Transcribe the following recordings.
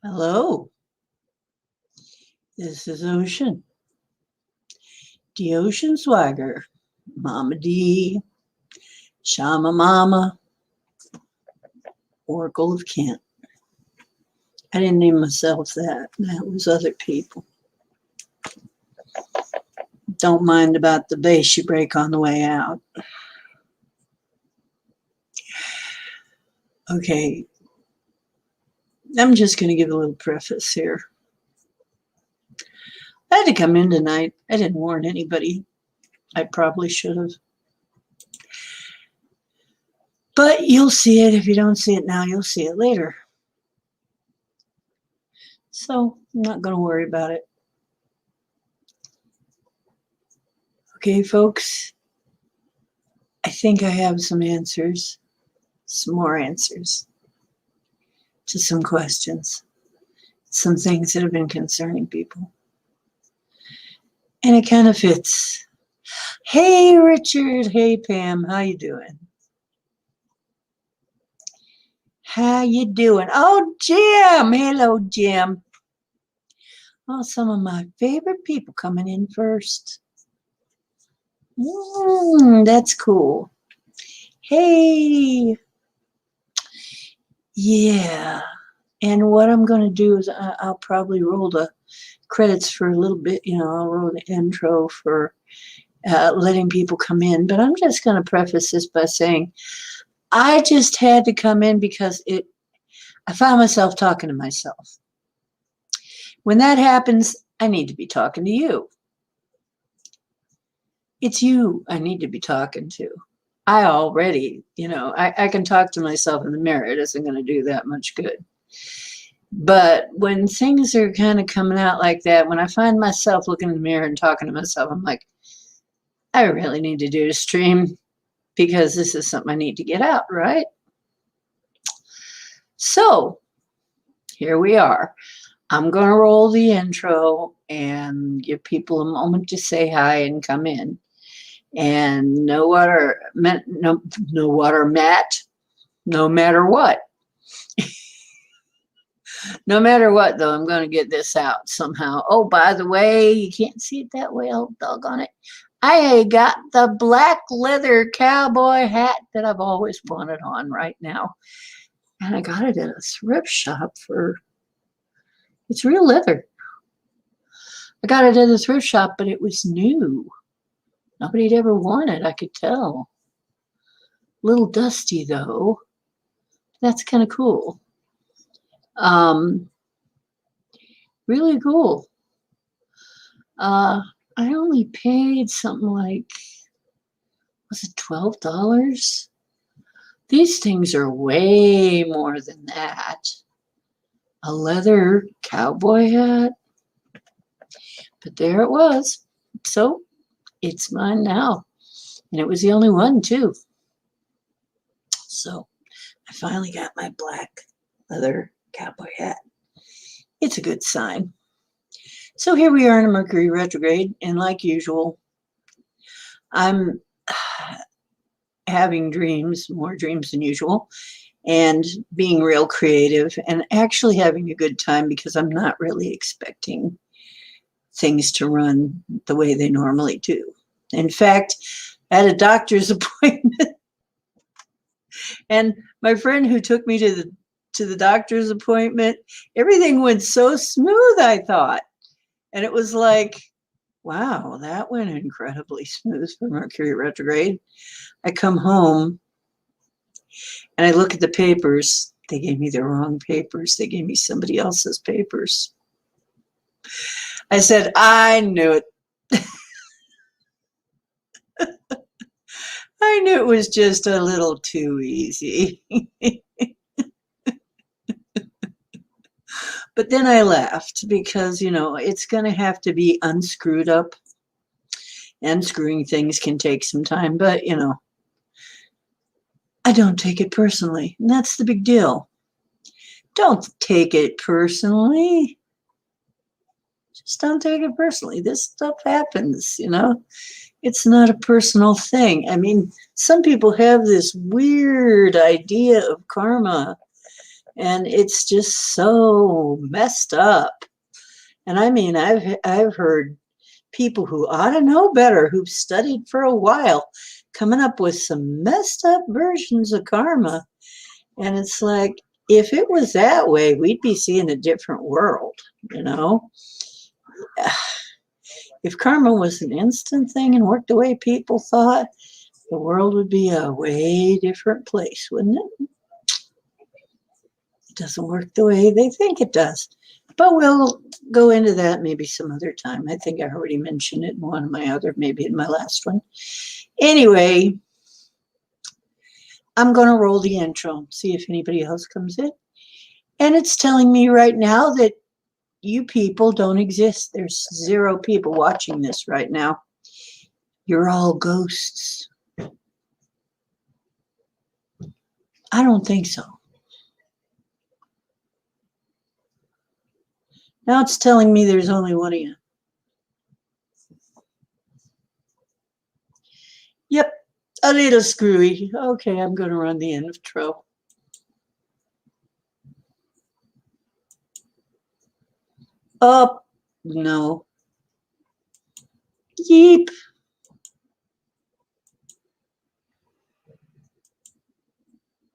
Hello, this is Ocean, the Ocean Swagger, Mama D, Shama Mama, Oracle of Kent. I didn't name myself that. That was other people. Don't mind about the bass you break on the way out. Okay, I'm just going to give a little preface here. I had to come in tonight. I didn't warn anybody. I probably should have. But you'll see it. If you don't see it now, you'll see it later. So I'm not going to worry about it. Okay, folks, I think I have some answers, some more answers to some questions, some things that have been concerning people. And it kind of fits. Hey, Richard. Hey, Pam. How you doing? How you doing? Oh, Jim. Hello, Jim. Oh, some of my favorite people coming in first. That's cool. Hey. Yeah. And what I'm going to do is I'll probably roll the credits for a little bit. I'll roll the intro for letting people come in. But I'm just going to preface this by saying I just had to come in because I found myself talking to myself. When that happens, I need to be talking to you. It's you I need to be talking to. I already, I can talk to myself in the mirror. It isn't going to do that much good. But when things are kind of coming out like that, when I find myself looking in the mirror and talking to myself, I'm like, I really need to do a stream because this is something I need to get out, right? So here we are. I'm going to roll the intro and give people a moment to say hi and come in. And no matter what. No matter what, though, I'm going to get this out somehow. Oh, by the way, you can't see it that way. Oh, doggone it. I got the black leather cowboy hat that I've always wanted on right now. And I got it at a thrift shop it's real leather. I got it at a thrift shop, but it was new. Nobody had ever worn it, I could tell. A little dusty, though. That's kind of cool. Really cool. I only paid something like, was it $12? These things are way more than that. A leather cowboy hat. But there it was. So it's mine now. And it was the only one, too. So I finally got my black leather cowboy hat. It's a good sign. So here we are in a Mercury retrograde, and like usual, I'm having dreams, more dreams than usual, and being real creative and actually having a good time because I'm not really expecting things to run the way they normally do. In fact, I had a doctor's appointment, and my friend who took me to the doctor's appointment, everything went so smooth, I thought. And it was like, wow, that went incredibly smooth for Mercury retrograde. I come home and I look at the papers. They gave me the wrong papers. They gave me somebody else's papers. I said, I knew it. I knew it was just a little too easy. But then I laughed because, it's going to have to be unscrewed up. Unscrewing things can take some time, but, I don't take it personally. And that's the big deal. Don't take it personally. Just don't take it personally. This stuff happens, It's not a personal thing. I mean, some people have this weird idea of karma And it's just so messed up. And I mean, I've heard people who ought to know better, who've studied for a while, coming up with some messed up versions of karma. And it's like, if it was that way, we'd be seeing a different world, you know? If karma was an instant thing and worked the way people thought, the world would be a way different place, wouldn't it? It doesn't work the way they think it does. But we'll go into that maybe some other time. I think I already mentioned it in one of my other, maybe in my last one. Anyway, I'm going to roll the intro, see if anybody else comes in. And it's telling me right now that you people don't exist. There's 0 people watching this right now. You're all ghosts. I don't think so. Now it's telling me there's only one of you. Yep, a little screwy. Okay, I'm going to run the intro. Oh, no. Yeep.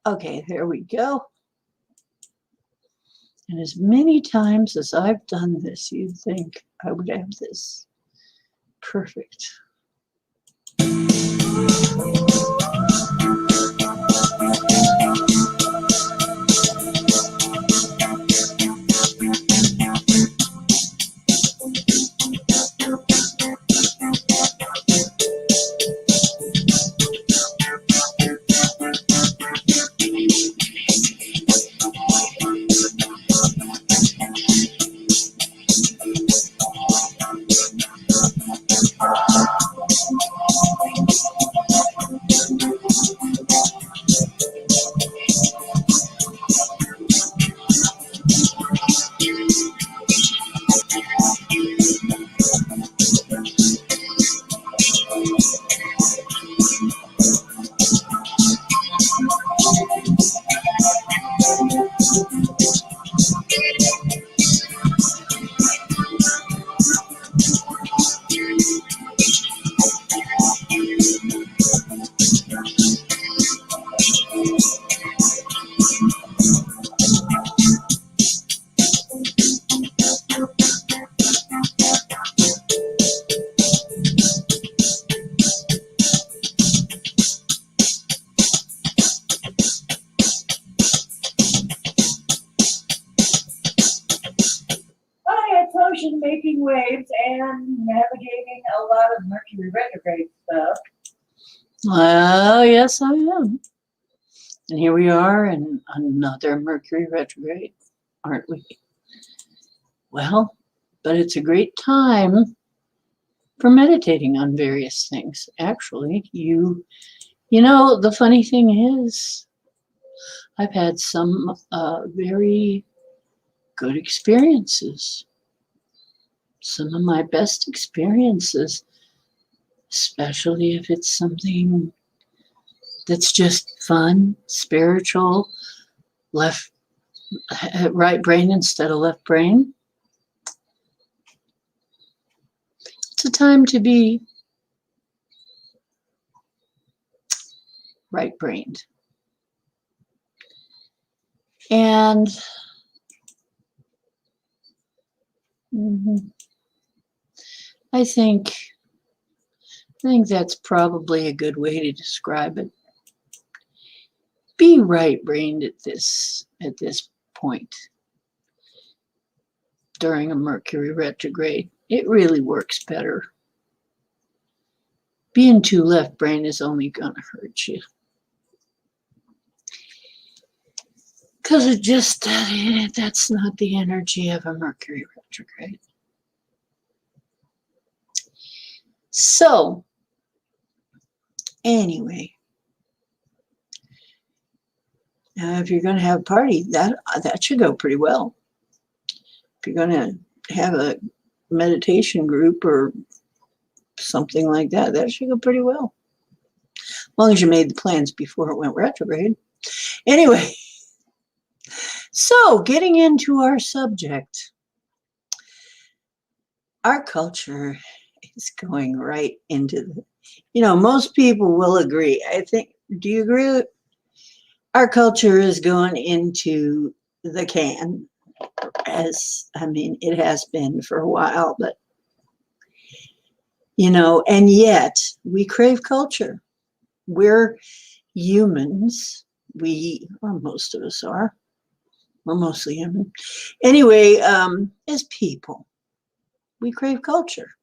Okay, there we go. And as many times as I've done this, you'd think I would have this perfect. Making waves and navigating a lot of Mercury retrograde stuff. Well, yes, I am. And here we are in another Mercury retrograde, aren't we? Well, but it's a great time for meditating on various things. Actually, you know, the funny thing is, I've had some very good experiences. Some of my best experiences, especially if it's something that's just fun, spiritual, right brain instead of left brain. It's a time to be right-brained. And I think that's probably a good way to describe it. Be right-brained at this point during a Mercury retrograde. It really works better. Being too left-brained is only going to hurt you. Because that's not the energy of a Mercury retrograde. So, anyway, now if you're going to have a party, that should go pretty well. If you're going to have a meditation group or something like that, that should go pretty well. As long as you made the plans before it went retrograde. Anyway, So, getting into our subject, our culture is going right into most people will agree. I think, do you agree? Our culture is going into the can, it has been for a while, but, and yet we crave culture. We're humans. Most of us are. We're mostly human. Anyway, as people, we crave culture.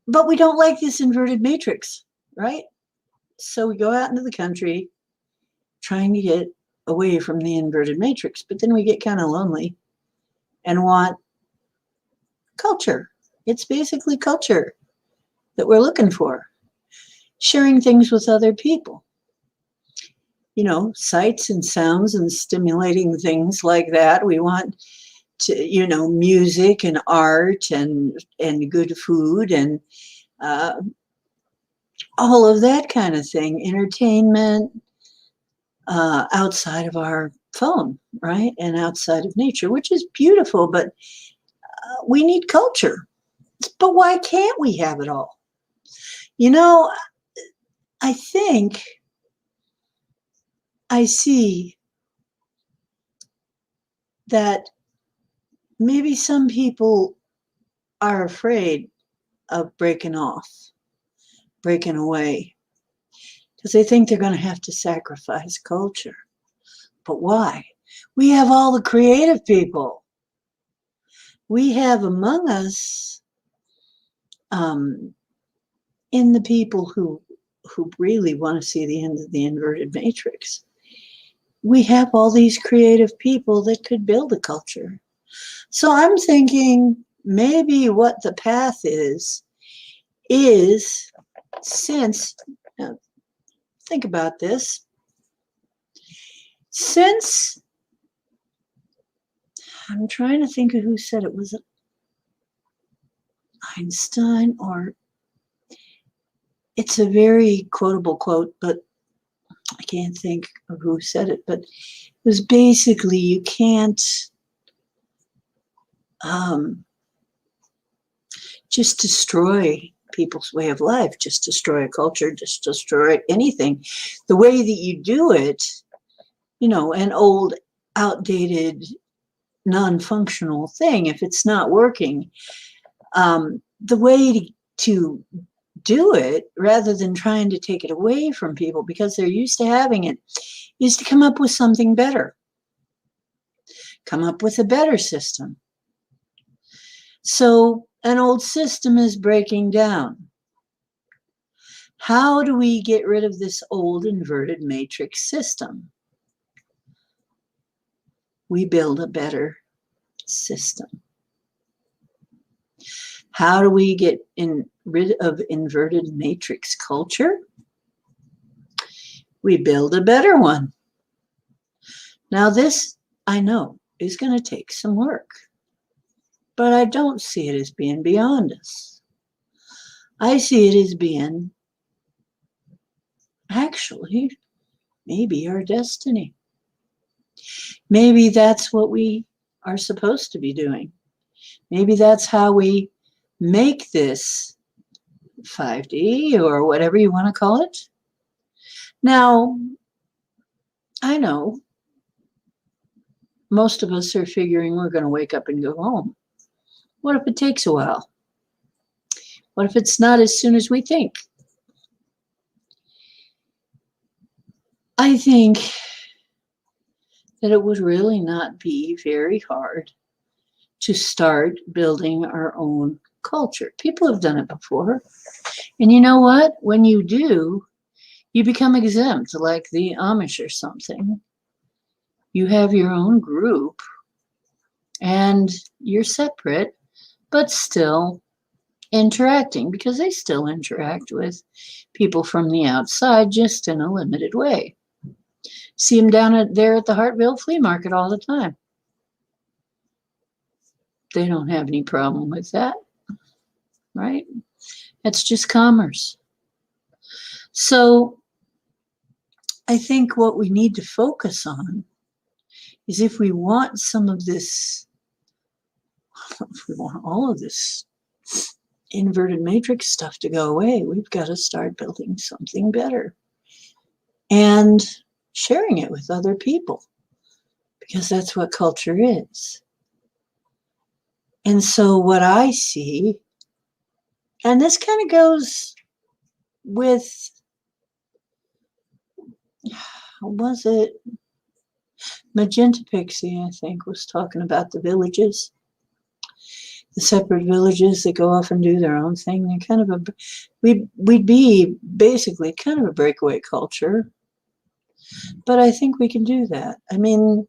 But we don't like this inverted matrix, right? So we go out into the country trying to get away from the inverted matrix, but then we get kind of lonely and want culture. It's basically culture that we're looking for. Sharing things with other people. Sights and sounds and stimulating things like that. We want to, music and art and good food and all of that kind of thing. Entertainment outside of our phone, right? And outside of nature, which is beautiful, but we need culture. But why can't we have it all? I think I see that maybe some people are afraid of breaking off, breaking away, because they think they're going to have to sacrifice culture. But why? We have all the creative people. We have among us, in the people who really want to see the end of the inverted matrix, we have all these creative people that could build a culture. So I'm thinking maybe what the path is since, now think about this, since, I'm trying to think of who said it, was it Einstein, or it's a very quotable quote, but I can't think of who said it, but it was basically you can't just destroy people's way of life, just destroy a culture, just destroy anything. The way that you do it, an old, outdated, non-functional thing, if it's not working, the way to do it, rather than trying to take it away from people because they're used to having it, is to come up with something better. Come up with a better system. So an old system is breaking down. How do we get rid of this old inverted matrix system? We build a better system. How do we get rid of inverted matrix culture? We build a better one. Now this, I know, is going to take some work, but I don't see it as being beyond us. I see it as being actually maybe our destiny. Maybe that's what we are supposed to be doing. Maybe that's how we make this 5D or whatever you want to call it. Now, I know most of us are figuring we're going to wake up and go home. What if it takes a while? What if it's not as soon as we think? I think that it would really not be very hard to start building our own culture. People have done it before. And you know what? When you do, you become exempt, like the Amish or something. You have your own group and you're separate, but still interacting, because they still interact with people from the outside, just in a limited way. See them down there at the Hartville Flea Market all the time. They don't have any problem with that, right? It's just commerce. So I think what we need to focus on is if we want some of this, if we want all of this inverted matrix stuff to go away, we've got to start building something better and sharing it with other people, because that's what culture is. And so what I see, and this kind of goes with, was it Magenta Pixie, I think, was talking about the villages, the separate villages that go off and do their own thing. They're kind of a, we'd be basically kind of a breakaway culture, but I think we can do that. I mean,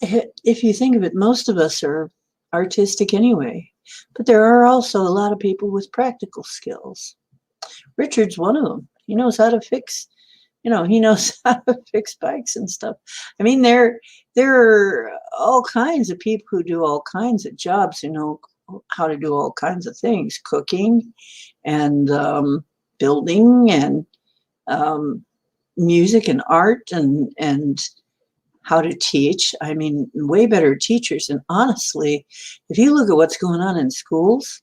if you think of it, most of us are artistic anyway, but there are also a lot of people with practical skills. Richard's one of them. He knows how to fix, he knows how to fix bikes and stuff. I mean, there are all kinds of people who do all kinds of jobs, who know how to do all kinds of things, cooking and building and music and art and how to teach. I mean, way better teachers. And honestly, if you look at what's going on in schools,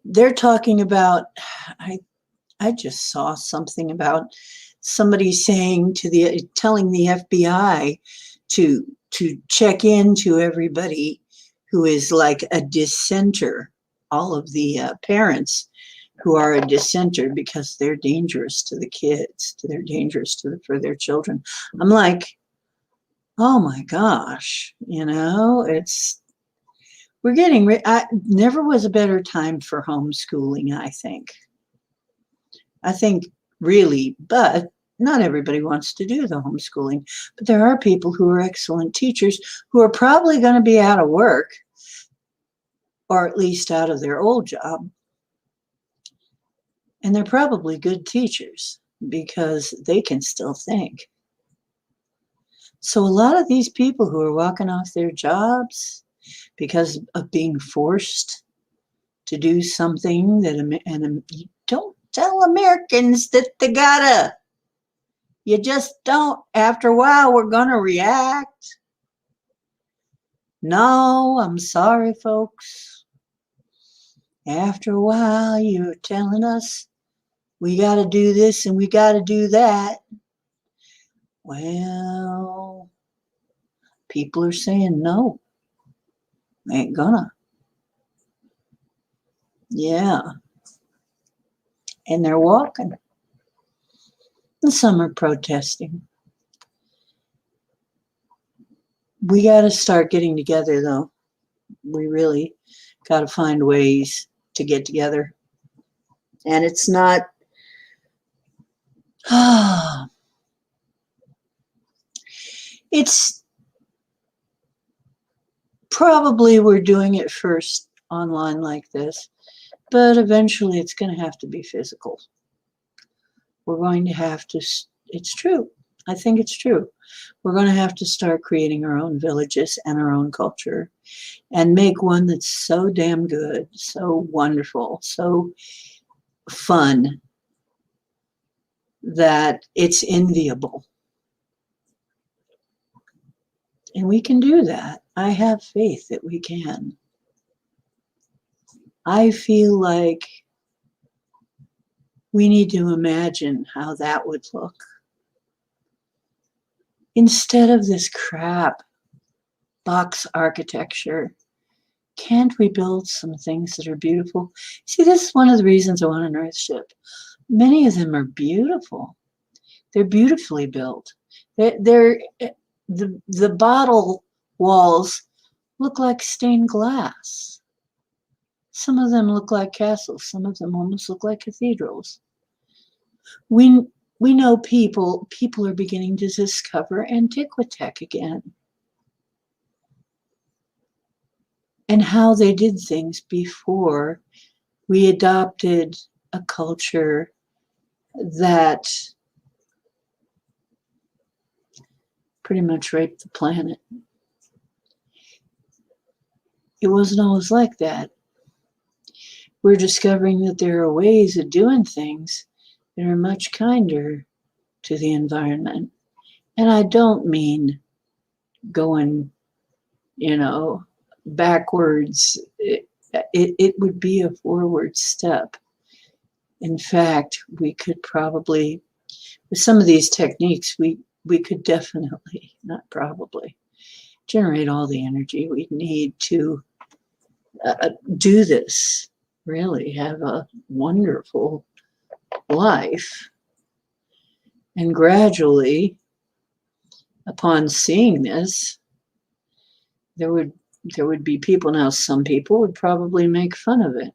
they're talking about, I just saw something about somebody saying telling the FBI to check into everybody who is like a dissenter, all of the parents who are a dissenter, because they're dangerous to the kids, they're dangerous for their children. I'm like, oh my gosh, we're getting, never was a better time for homeschooling, I think really, but not everybody wants to do the homeschooling. But there are people who are excellent teachers who are probably going to be out of work, or at least out of their old job. And they're probably good teachers because they can still think. So a lot of these people who are walking off their jobs because of being forced to do something and you don't tell Americans that they gotta. You just don't. After a while, we're gonna react. No, I'm sorry, folks. After a while, you're telling us we gotta do this and we gotta do that. Well, people are saying no. Ain't gonna. Yeah. And they're walking. And some are protesting. We got to start getting together, though. We really got to find ways to get together. And it's not, it's probably we're doing it first online like this, but eventually it's going to have to be physical. We're going to have to, it's true. I think it's true. We're going to have to start creating our own villages and our own culture and make one that's so damn good, so wonderful, so fun that it's enviable. And we can do that. I have faith that we can. I feel like we need to imagine how that would look. Instead of this crap box architecture, can't we build some things that are beautiful? See, this is one of the reasons I want an Earthship. Many of them are beautiful. They're beautifully built. The bottle walls look like stained glass. Some of them look like castles. Some of them almost look like cathedrals. We know people are beginning to discover Antiquitech again, and how they did things before we adopted a culture that pretty much raped the planet. It wasn't always like that. We're discovering that there are ways of doing things that are much kinder to the environment And I don't mean going, backwards. It would be a forward step. In fact, we could probably, with some of these techniques, we could definitely, not probably, generate all the energy we need to do this, really have a wonderful life. And gradually, upon seeing this, there would be people. Now, some people would probably make fun of it.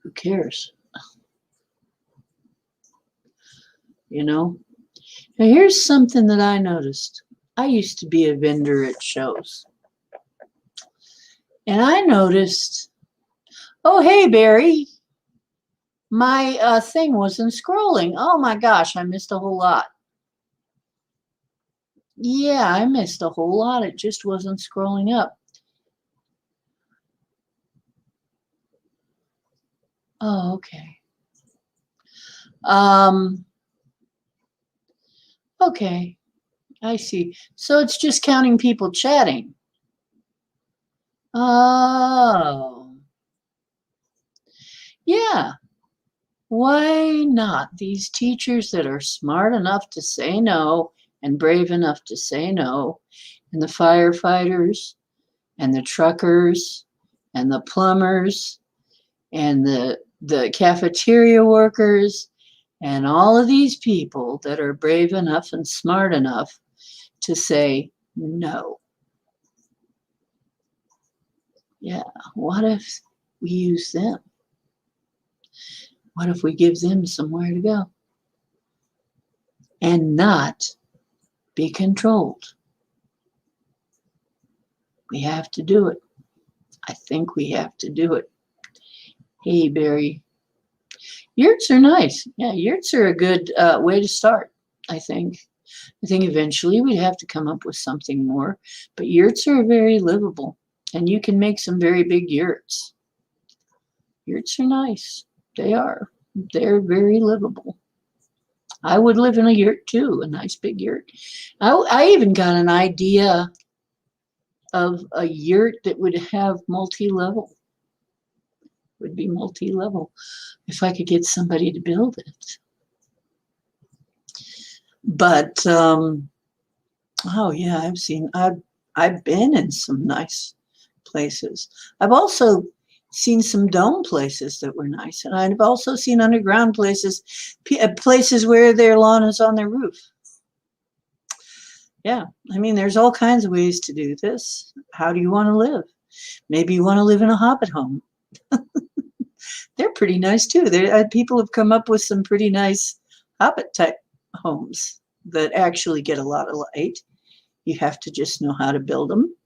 Who cares? Now, here's something that I noticed. I used to be a vendor at shows. And I noticed, oh, hey, Barry, my thing wasn't scrolling. Oh, my gosh, I missed a whole lot. Yeah, I missed a whole lot. It just wasn't scrolling up. Oh, okay. Okay, I see. So it's just counting people chatting. Oh. Yeah. Why not? These teachers that are smart enough to say no and brave enough to say no, and the firefighters and the truckers and the plumbers and the cafeteria workers and all of these people that are brave enough and smart enough to say no. Yeah, what if we use them? What if we give them somewhere to go and not be controlled? We have to do it. I think we have to do it. Hey, Barry. Yurts are nice. Yeah, yurts are a good way to start, I think. I think eventually we'd have to come up with something more, but yurts are very livable, and you can make some very big yurts. Yurts are nice. They are. They're very livable. I would live in a yurt too, a nice big yurt. I even got an idea of a yurt that would have multi-level. Would be multi-level if I could get somebody to build it. But oh yeah, I've been in some nice places. I've also seen some dome places that were nice, and I've also seen underground places, places where their lawn is on their roof. Yeah, I mean, there's all kinds of ways to do this. How do you want to live? Maybe you want to live in a hobbit home. They're pretty nice too. People have come up with some pretty nice hobbit type homes that actually get a lot of light. You have to just know how to build them,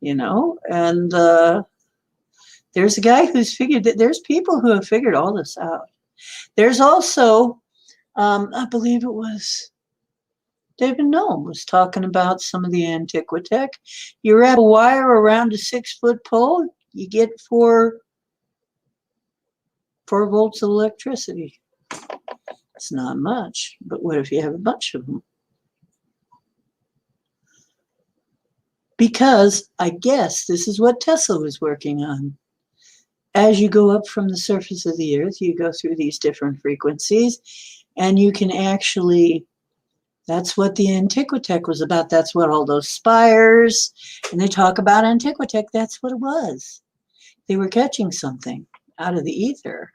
and there's a guy who's figured that there's people who have figured all this out. There's also, I believe it was David Noam was talking about some of the Antiquitech. You wrap a wire around a 6-foot pole, you get 4 volts of electricity. It's not much, but what if you have a bunch of them? Because I guess this is what Tesla was working on. As you go up from the surface of the earth, you go through these different frequencies, and you can actually, that's what the Antiquitech was about. That's what all those spires, and they talk about Antiquitech, that's what it was. They were catching something out of the ether,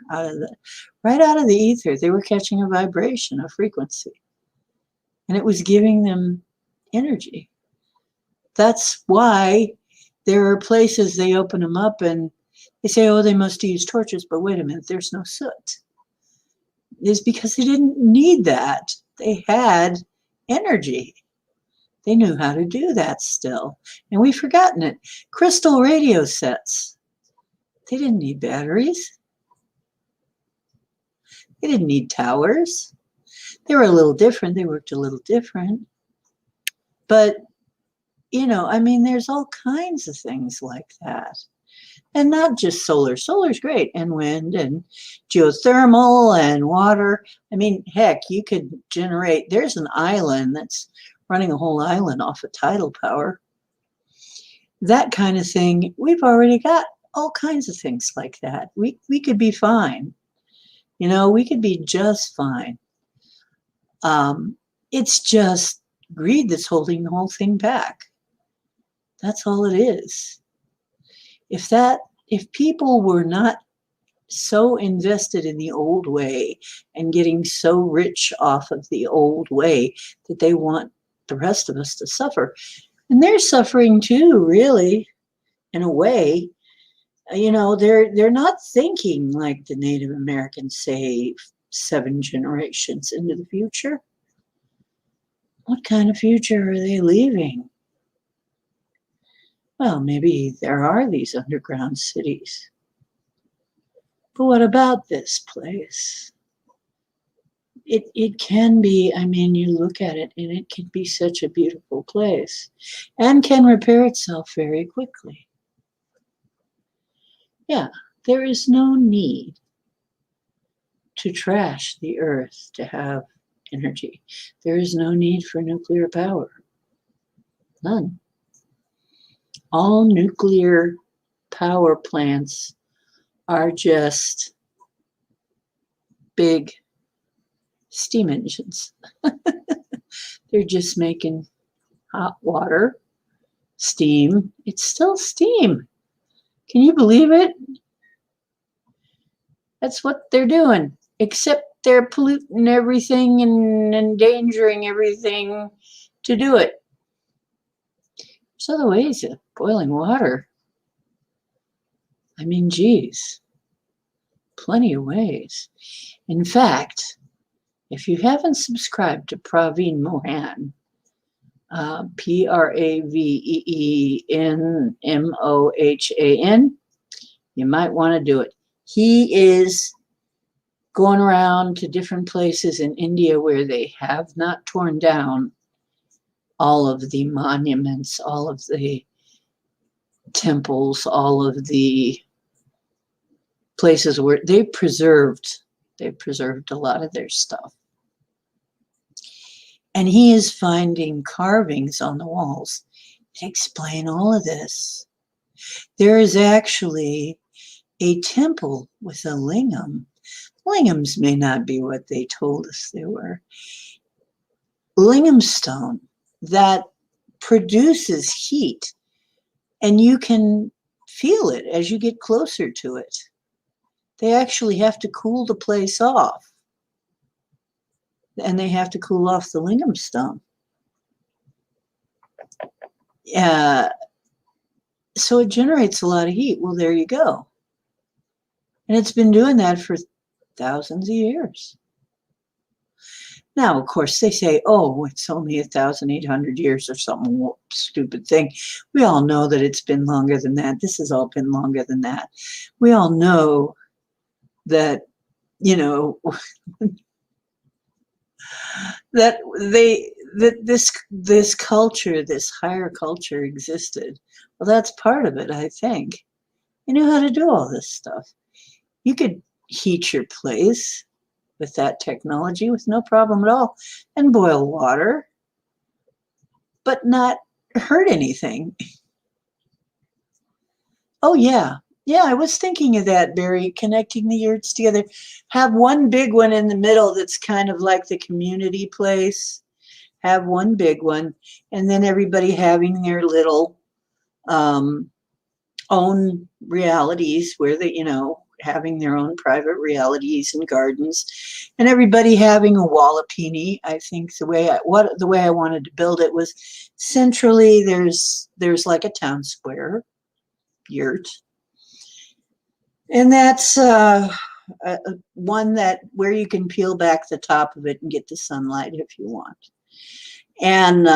right out of the ether. They were catching a vibration, a frequency, and it was giving them energy. That's why there are places they open them up and they say, oh, they must use torches, but wait a minute, there's no soot. It's because they didn't need that. They had energy. They knew how to do that still, and we've forgotten it. Crystal radio sets. They didn't need batteries. They didn't need towers. They were a little different. They worked a little different. But, I mean, there's all kinds of things like that And not just solar. Solar's great, and wind and geothermal and water. I mean, heck, you could generate, there's an island that's running a whole island off of tidal power. That kind of thing, we've already got all kinds of things like that. We could be fine. You know, we could be just fine. It's just greed that's holding the whole thing back. That's all it is. If people were not so invested in the old way and getting so rich off of the old way that they want the rest of us to suffer, and they're suffering too, really, in a way. You know, they're not thinking like the Native Americans say 7 generations into the future. What kind of future are they leaving? Well, maybe there are these underground cities. But what about this place? It can be, I mean, you look at it and it can be such a beautiful place and can repair itself very quickly. Yeah, there is no need to trash the earth to have energy. There is no need for nuclear power. None. All nuclear power plants are just big steam engines. They're just making hot water, steam. It's still steam. Can you believe it? That's what they're doing, except they're polluting everything and endangering everything to do it. There's other ways of boiling water. I mean, geez, plenty of ways. In fact, if you haven't subscribed to Praveen Mohan, PraveenMohan, you might want to do it. He is going around to different places in India where they have not torn down all of the monuments, all of the temples, all of the places where they preserved a lot of their stuff. And he is finding carvings on the walls that explain all of this. There is actually a temple with a lingam. Lingams may not be what they told us they were. Lingam stone that produces heat, and you can feel it as you get closer to it. They actually have to cool the place off, and they have to cool off the lingam stone. So it generates a lot of heat. Well, there you go. And it's been doing that for thousands of years. Now, of course, they say, oh, it's only 1,800 years or some stupid thing. We all know that it's been longer than that. This has all been longer than that. We all know that, you know, that this culture, this higher culture existed. Well, that's part of it, I think. You knew how to do all this stuff. You could heat your place with that technology with no problem at all and boil water, but not hurt anything. Oh, yeah. Yeah, I was thinking of that, Barry, connecting the yurts together. Have one big one in the middle that's kind of like the community place. Have one big one, and then everybody having their little own realities where they, you know, having their own private realities and gardens, and everybody having a wallapini. I think the way I wanted to build it was centrally there's like a town square yurt, and that's one that where you can peel back the top of it and get the sunlight if you want. And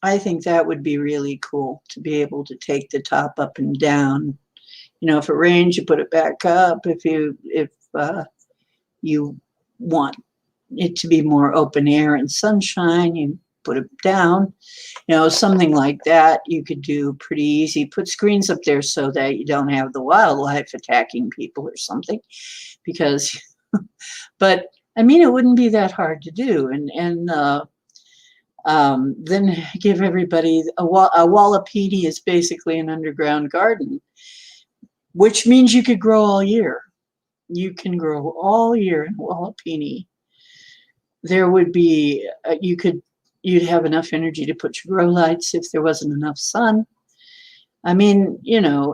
I think that would be really cool to be able to take the top up and down. You know, if it rains, you put it back up. If you want it to be more open air and sunshine, you put it down. Something like that you could do pretty easy. Put screens up there so that you don't have the wildlife attacking people or something, because, but I mean, it wouldn't be that hard to do. And then give everybody a Wallapini is basically an underground garden, which means you could grow all year. You can grow all year in Wallapini. There would be, you'd have enough energy to put your grow lights if there wasn't enough sun. I mean,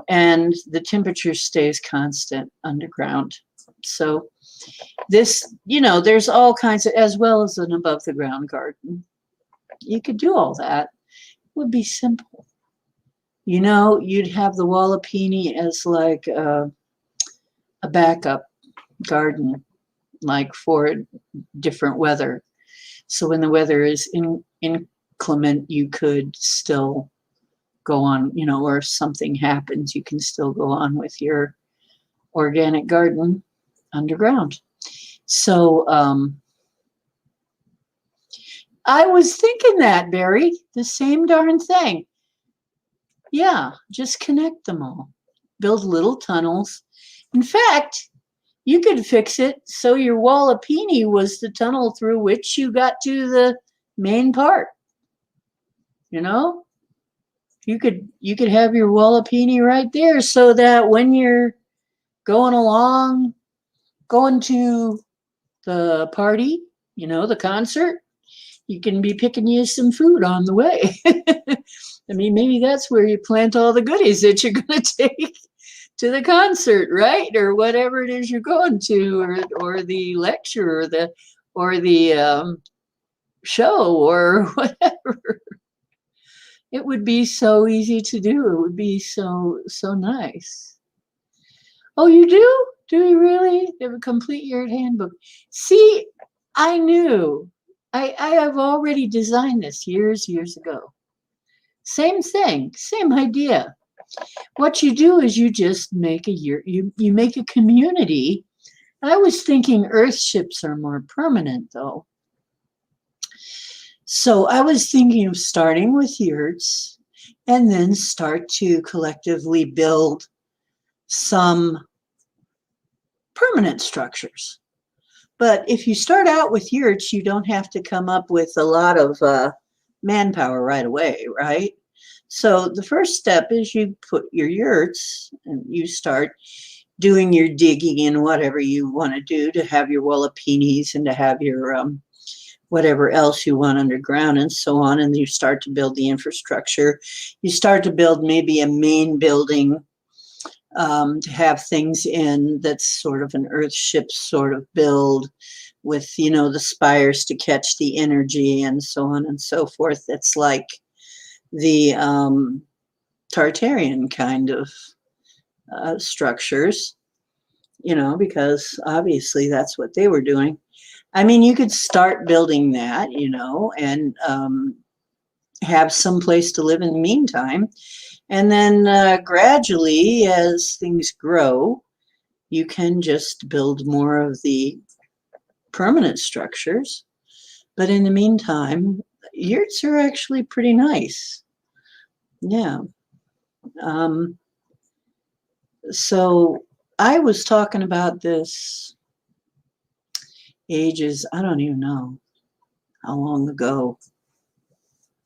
and the temperature stays constant underground. So this, there's all kinds of, as well as an above the ground garden. You could do all that. It would be simple. You'd have the Wallapini as like a backup garden, like for different weather. So when the weather is inclement, you could still go on, or if something happens, you can still go on with your organic garden underground. So I was thinking that, Barry, the same darn thing. Yeah, just connect them all. Build little tunnels. In fact, you could fix it so your Wallapini was the tunnel through which you got to the main part. You could have your Wallapini right there so that when you're going along, going to the party, the concert, you can be picking you some food on the way. I mean, maybe that's where you plant all the goodies that you're going to take to the concert, right? Or whatever it is you're going to, or the lecture, or the show, or whatever. It would be so easy to do. It would be so nice. Oh, you do? Do you really? You have a complete yurt handbook. See, I knew. I have already designed this years ago. Same thing, same idea. What you do is you just make a yurt, you make a community. I was thinking earthships are more permanent though. So I was thinking of starting with yurts and then start to collectively build some permanent structures. But if you start out with yurts, you don't have to come up with a lot of manpower right away, right? So the first step is you put your yurts and you start doing your digging and whatever you want to do to have your Wallapinis and to have your whatever else you want underground and so on. And you start to build the infrastructure. You start to build maybe a main building to have things in that's sort of an earthship sort of build with, the spires to catch the energy and so on and so forth. That's like the Tartarian kind of structures, because obviously that's what they were doing. I mean, you could start building that, and have some place to live in the meantime. And then gradually, as things grow, you can just build more of the permanent structures. But in the meantime, yurts are actually pretty nice. Yeah. So I was talking about this ages, I don't even know how long ago,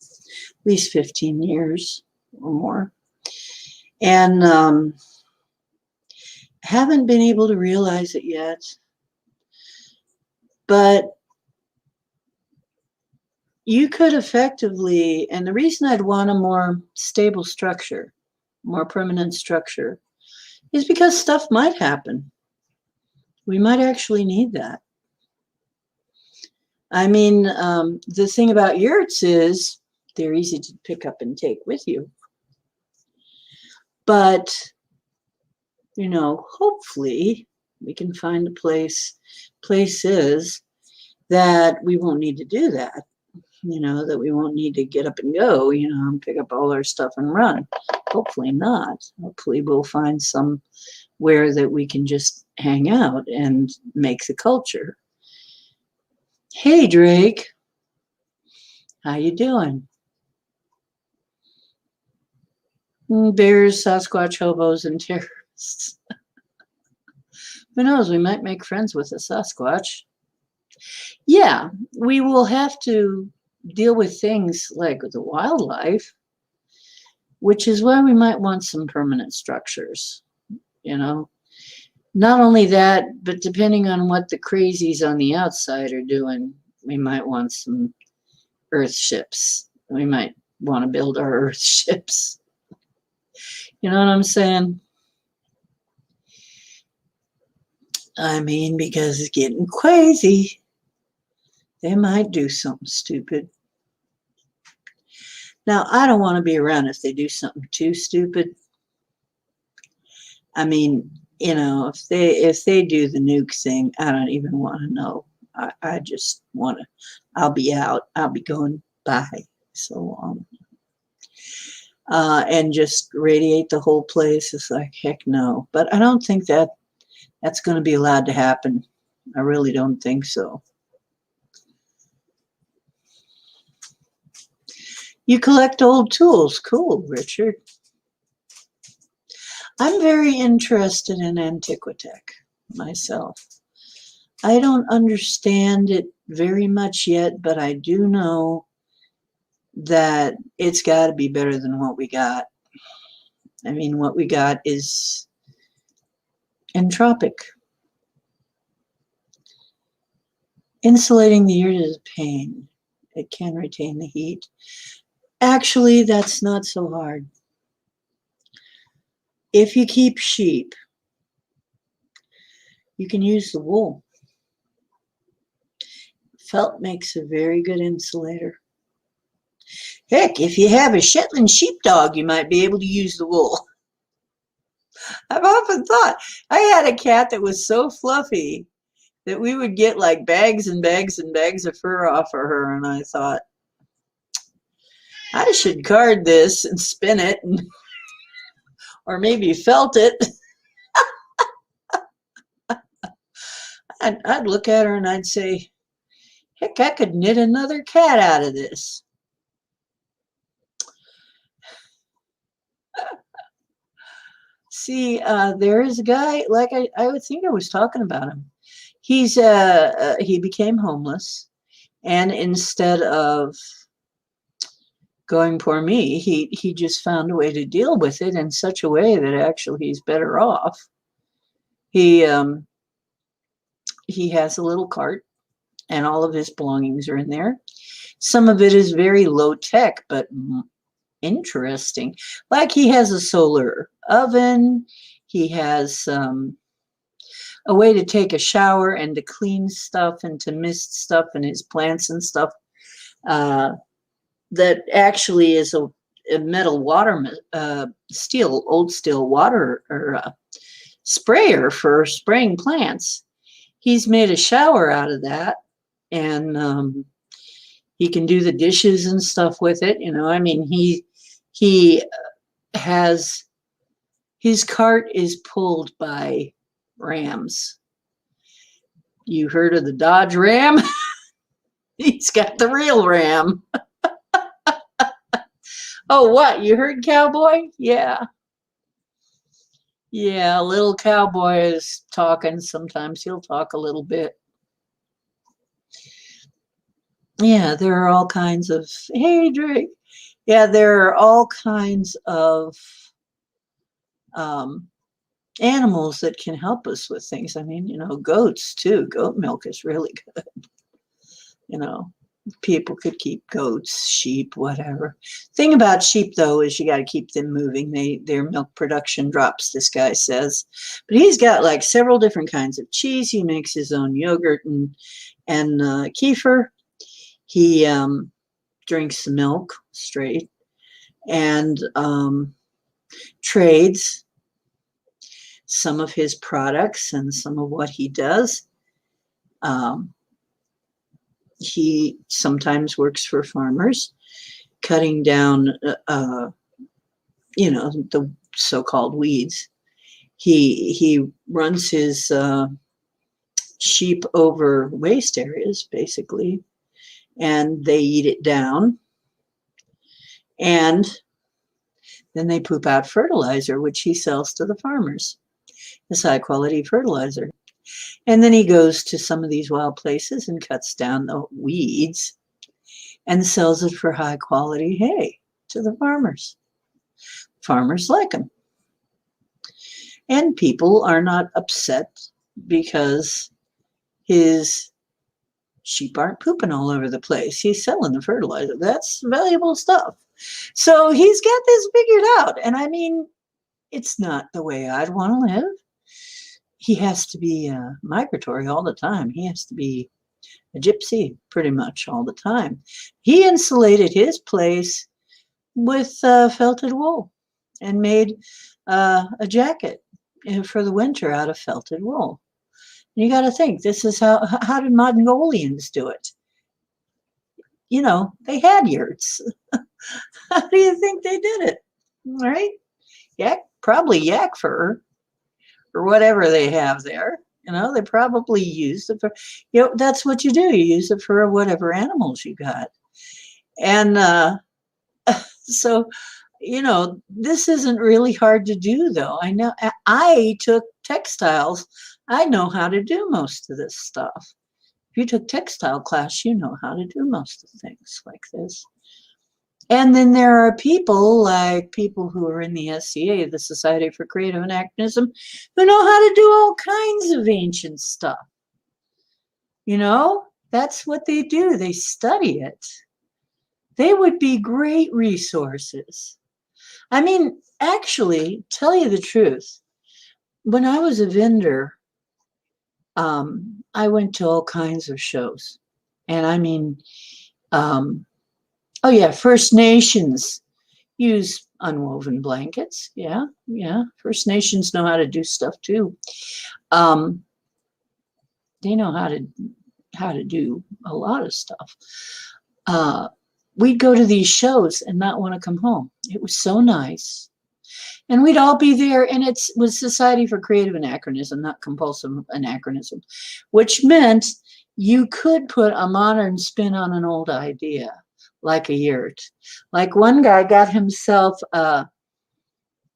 at least 15 years or more. And haven't been able to realize it yet. But you could effectively, and the reason I'd want a more stable structure, more permanent structure, is because stuff might happen. We might actually need that. I mean, the thing about yurts is they're easy to pick up and take with you. But, hopefully we can find places that we won't need to do that. That we won't need to get up and go, and pick up all our stuff and run. Hopefully not. Hopefully we'll find somewhere that we can just hang out and make the culture. Hey, Drake. How you doing? Bears, Sasquatch, hobos, and terrorists. Who knows? We might make friends with a Sasquatch. Yeah, we will have to deal with things like the wildlife, which is why we might want some permanent structures, you know. Not only that, but depending on what the crazies on the outside are doing, we might want some earth ships. We might want to build our earth ships. You know what I'm saying? I mean, because it's getting crazy. They might do something stupid. Now, I don't want to be around if they do something too stupid. I mean, you know, if they do the nuke thing, I don't even want to know. I just want to. I'll be out. I'll be going bye so long. And just radiate the whole place. It's like, heck no. But I don't think that's going to be allowed to happen. I really don't think so. You collect old tools. Cool, Richard. I'm very interested in Antiquitech myself. I don't understand it very much yet, but I do know that it's got to be better than what we got. I mean, what we got is entropic. Insulating the ear is pain. It can retain the heat. Actually, that's not so hard. If you keep sheep, you can use the wool. Felt makes a very good insulator. Heck, if you have a Shetland sheepdog, you might be able to use the wool. I've often thought, I had a cat that was so fluffy that we would get like bags and bags and bags of fur off of her, and I thought, I should card this and spin it, or maybe felt it. I'd look at her and I'd say, heck, I could knit another cat out of this. See, there is a guy, like I would think I was talking about him. He became homeless, and instead of going poor me, he just found a way to deal with it in such a way that actually he's better off. He has a little cart, and all of his belongings are in there. Some of it is very low tech, but interesting. Like he has a solar oven. He has a way to take a shower and to clean stuff and to mist stuff in his plants and stuff. That actually is a metal water, old steel water or sprayer for spraying plants. He's made a shower out of that, and he can do the dishes and stuff with it. You know, I mean, he has, his cart is pulled by Rams. You heard of the Dodge Ram? He's got the real Ram. Oh, what? You heard cowboy? Yeah. Yeah, little cowboy is talking. Sometimes he'll talk a little bit. Yeah, there are all kinds of, hey, Drake. Yeah, there are all kinds of animals that can help us with things. I mean, you know, goats too. Goat milk is really good. You know, people could keep goats, sheep, whatever. Thing about sheep, though, is you got to keep them moving. Their milk production drops, this guy says. But he's got like several different kinds of cheese. He makes his own yogurt and kefir. He drinks the milk straight and trades some of his products and some of what he does. He sometimes works for farmers, cutting down, you know, the so-called weeds. He runs his sheep over waste areas, basically, and they eat it down. And then they poop out fertilizer, which he sells to the farmers, this high quality fertilizer. And then he goes to some of these wild places and cuts down the weeds and sells it for high quality hay to the farmers. Farmers like him. And people are not upset because his sheep aren't pooping all over the place. He's selling the fertilizer. That's valuable stuff. So he's got this figured out. And I mean, it's not the way I'd want to live. He has to be migratory all the time. He has to be a gypsy pretty much all the time. He insulated his place with felted wool and made a jacket for the winter out of felted wool. And you got to think, this is how did Mongolians do it? You know, they had yurts. How do you think they did it? Right? Probably yak fur or whatever they have there. You know, they probably used it for, that's what you do. You use it for whatever animals you got. And so, this isn't really hard to do, though. I know I took textiles. I know how to do most of this stuff. If you took textile class, you know how to do most of things like this. And then there are people who are in the SCA, the Society for Creative Anachronism, who know how to do all kinds of ancient stuff. That's what they do. They study it. They would be great resources. I mean, actually, tell you the truth, when I was a vendor, I went to all kinds of shows. And I mean, First Nations use unwoven blankets. Yeah. First Nations know how to do stuff too. They know how to do a lot of stuff. We'd go to these shows and not want to come home. It was so nice. And we'd all be there, and it was Society for Creative Anachronism, not Compulsive Anachronism, which meant you could put a modern spin on an old idea, like a yurt. Like one guy got himself a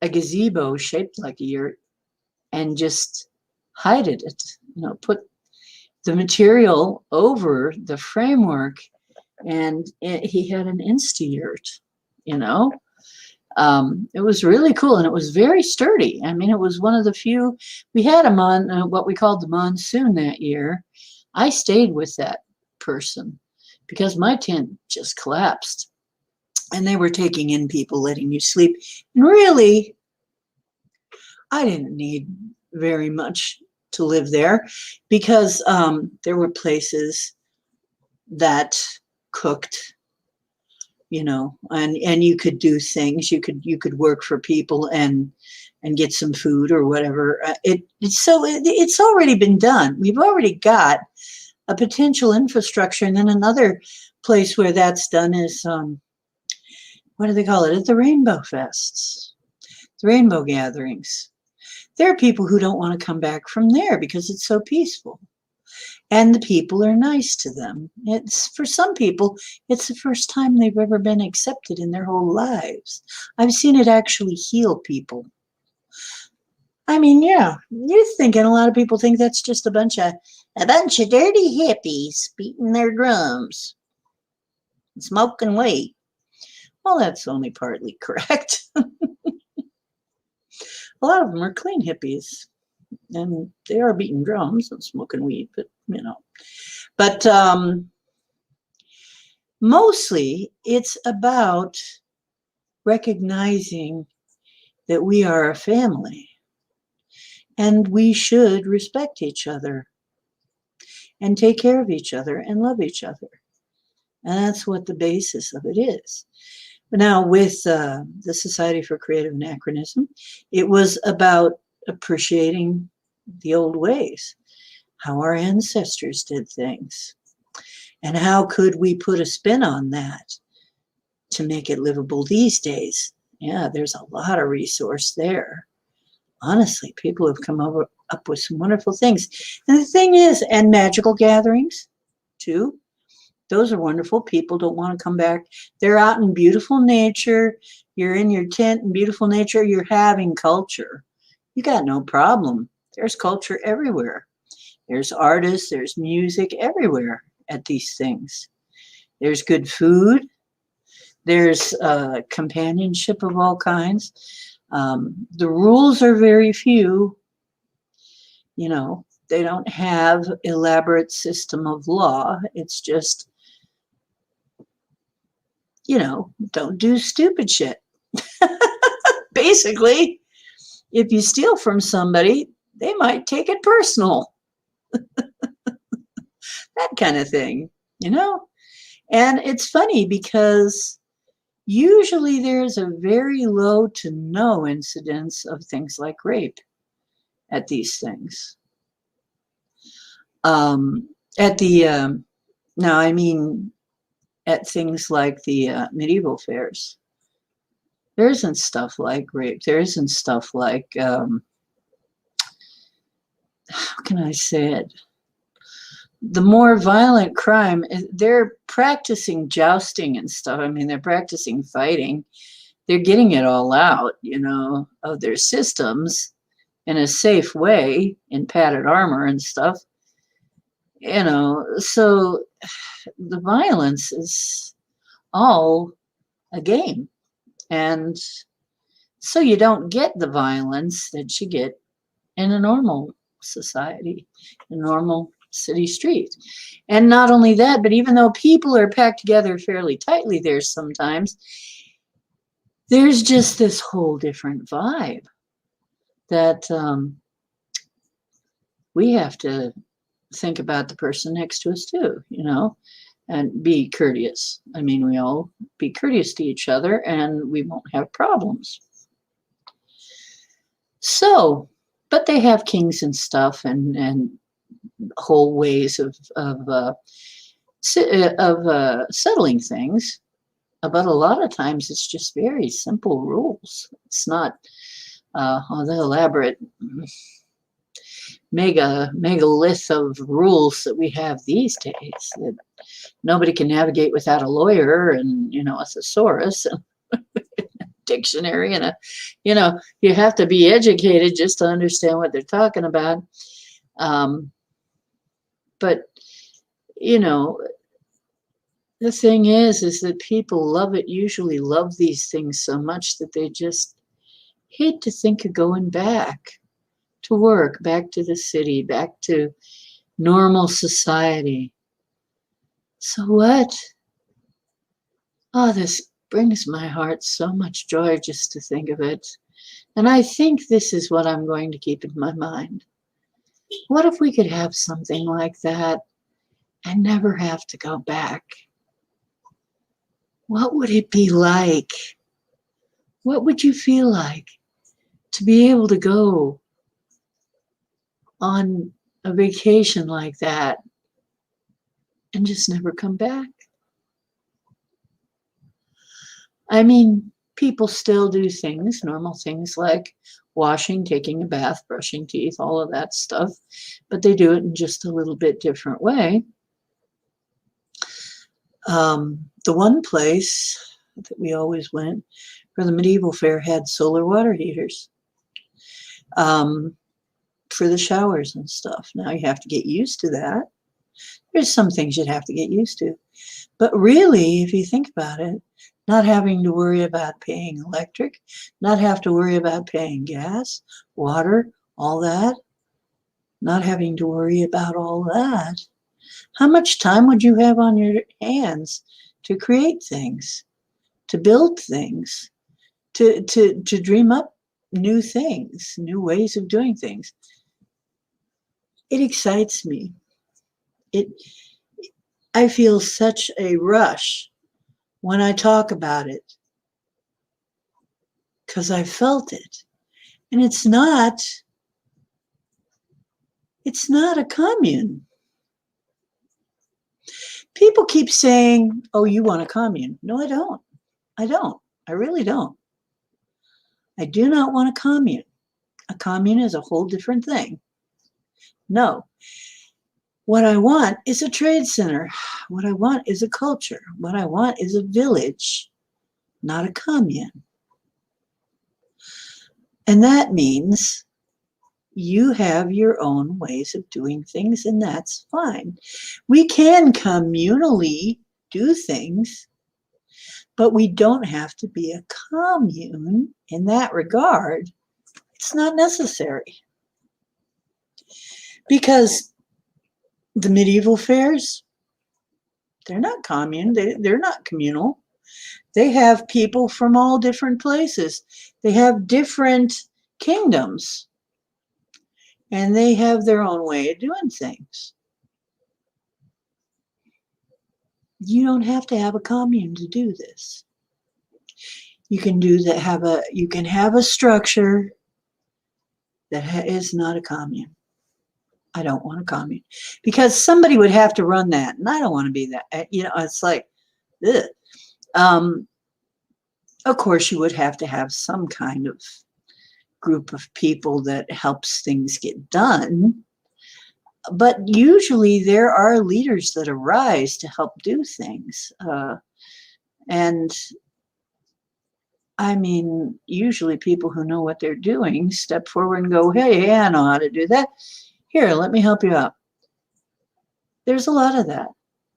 gazebo shaped like a yurt and just hided it, put the material over the framework, and he had an Insta-yurt, It was really cool, and it was very sturdy. I mean, it was one of the few. We had him on what we called the monsoon that year. I stayed with that person because my tent just collapsed, and they were taking in people, letting you sleep. And really, I didn't need very much to live there because there were places that cooked, and you could do things. You could work for people and get some food or whatever. It's already been done. We've already got a potential infrastructure. And then another place where that's done is what do they call it? At the Rainbow Fests, the Rainbow Gatherings. There are people who don't want to come back from there because it's so peaceful. And the people are nice to them. For some people, it's the first time they've ever been accepted in their whole lives. I've seen it actually heal people. I mean, yeah, you're thinking a lot of people think that's just a bunch of dirty hippies beating their drums and smoking weed. Well, that's only partly correct. A lot of them are clean hippies, and they are beating drums and smoking weed, but mostly it's about recognizing that we are a family and we should respect each other and take care of each other and love each other. And that's what the basis of it is. But now with the Society for Creative Anachronism, it was about appreciating the old ways, how our ancestors did things, and how could we put a spin on that to make it livable these days. Yeah, there's a lot of resource there. Honestly, people have come up with some wonderful things. And the thing is, and magical gatherings too. Those are wonderful people, don't want to come back. They're out in beautiful nature. You're in your tent in beautiful nature. You're having culture. You got no problem. There's culture everywhere. There's artists, there's music everywhere at these things. There's good food. There's companionship of all kinds. The rules are very few. You know, they don't have elaborate system of law. It's just, you know, don't do stupid shit. Basically, if you steal from somebody, they might take it personal. That kind of thing, you know? And it's funny because usually there's a very low to no incidence of things like rape at these things. At the, now I mean at things like the medieval fairs. There isn't stuff like rape. There isn't stuff like, how can I say it? The more violent crime, they're practicing jousting and stuff. I mean, they're practicing fighting. They're getting it all out, you know, of their systems in a safe way in padded armor and stuff. You know, so the violence is all a game. And so you don't get the violence that you get in a normal society, a normal city street. And not only that, but even though people are packed together fairly tightly there sometimes, there's just this whole different vibe that we have to think about the person next to us too, you know, and be courteous. I mean, we all be courteous to each other and we won't have problems. So, but they have kings and stuff and whole ways of settling things. But a lot of times it's just very simple rules. It's not all the elaborate megalith of rules that we have these days that nobody can navigate without a lawyer and, you know, a thesaurus and dictionary and you know, you have to be educated just to understand what they're talking about. But, you know, the thing is that people usually love these things so much that they just hate to think of going back to work, back to the city, back to normal society. So what? Oh, this brings my heart so much joy just to think of it. And I think this is what I'm going to keep in my mind. What if we could have something like that and never have to go back? What would it be like? What would you feel like to be able to go on a vacation like that and just never come back? I mean, people still do things, normal things like washing, taking a bath, brushing teeth, all of that stuff, but they do it in just a little bit different way. The one place that we always went for the medieval fair had solar water heaters for the showers and stuff. Now you have to get used to that. There's some things you'd have to get used to. But really, if you think about it, not having to worry about paying electric, not have to worry about paying gas, water, all that, not having to worry about all that. How much time would you have on your hands to create things, to build things, to dream up new things, new ways of doing things? It excites me. I feel such a rush when I talk about it because I felt it. And it's not a commune. People keep saying, oh, you want a commune. No, I don't. I don't. I really don't. I do not want a commune. A commune is a whole different thing. No. What I want is a trade center. What I want is a culture. What I want is a village, not a commune. And that means you have your own ways of doing things, and that's fine. We can communally do things, but we don't have to be a commune in that regard. It's not necessary. Because the medieval fairs, they're not commune, they're not communal. They have people from all different places. They have different kingdoms, and they have their own way of doing things. You don't have to have a commune to do this. You can do that. You can have a structure that is not a commune. I don't want a commune because somebody would have to run that, and I don't want to be that. You know, it's like, ugh. Of course, you would have to have some kind of group of people that helps things get done. But usually there are leaders that arise to help do things. And I mean, usually people who know what they're doing step forward and go, hey, I know how to do that. Here, let me help you out. There's a lot of that.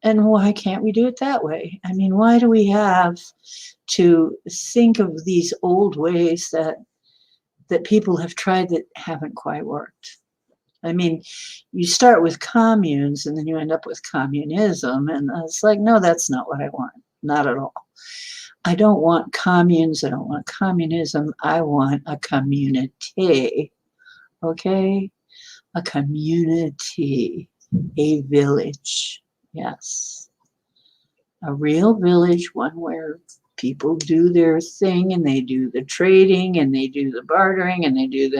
And why can't we do it that way? I mean, why do we have to think of these old ways that people have tried that haven't quite worked? I mean, you start with communes and then you end up with communism. And it's like, no, that's not what I want. Not at all. I don't want communes. I don't want communism. I want a community. Okay? A community, a village. Yes. A real village, one where people do their thing and they do the trading and they do the bartering and they do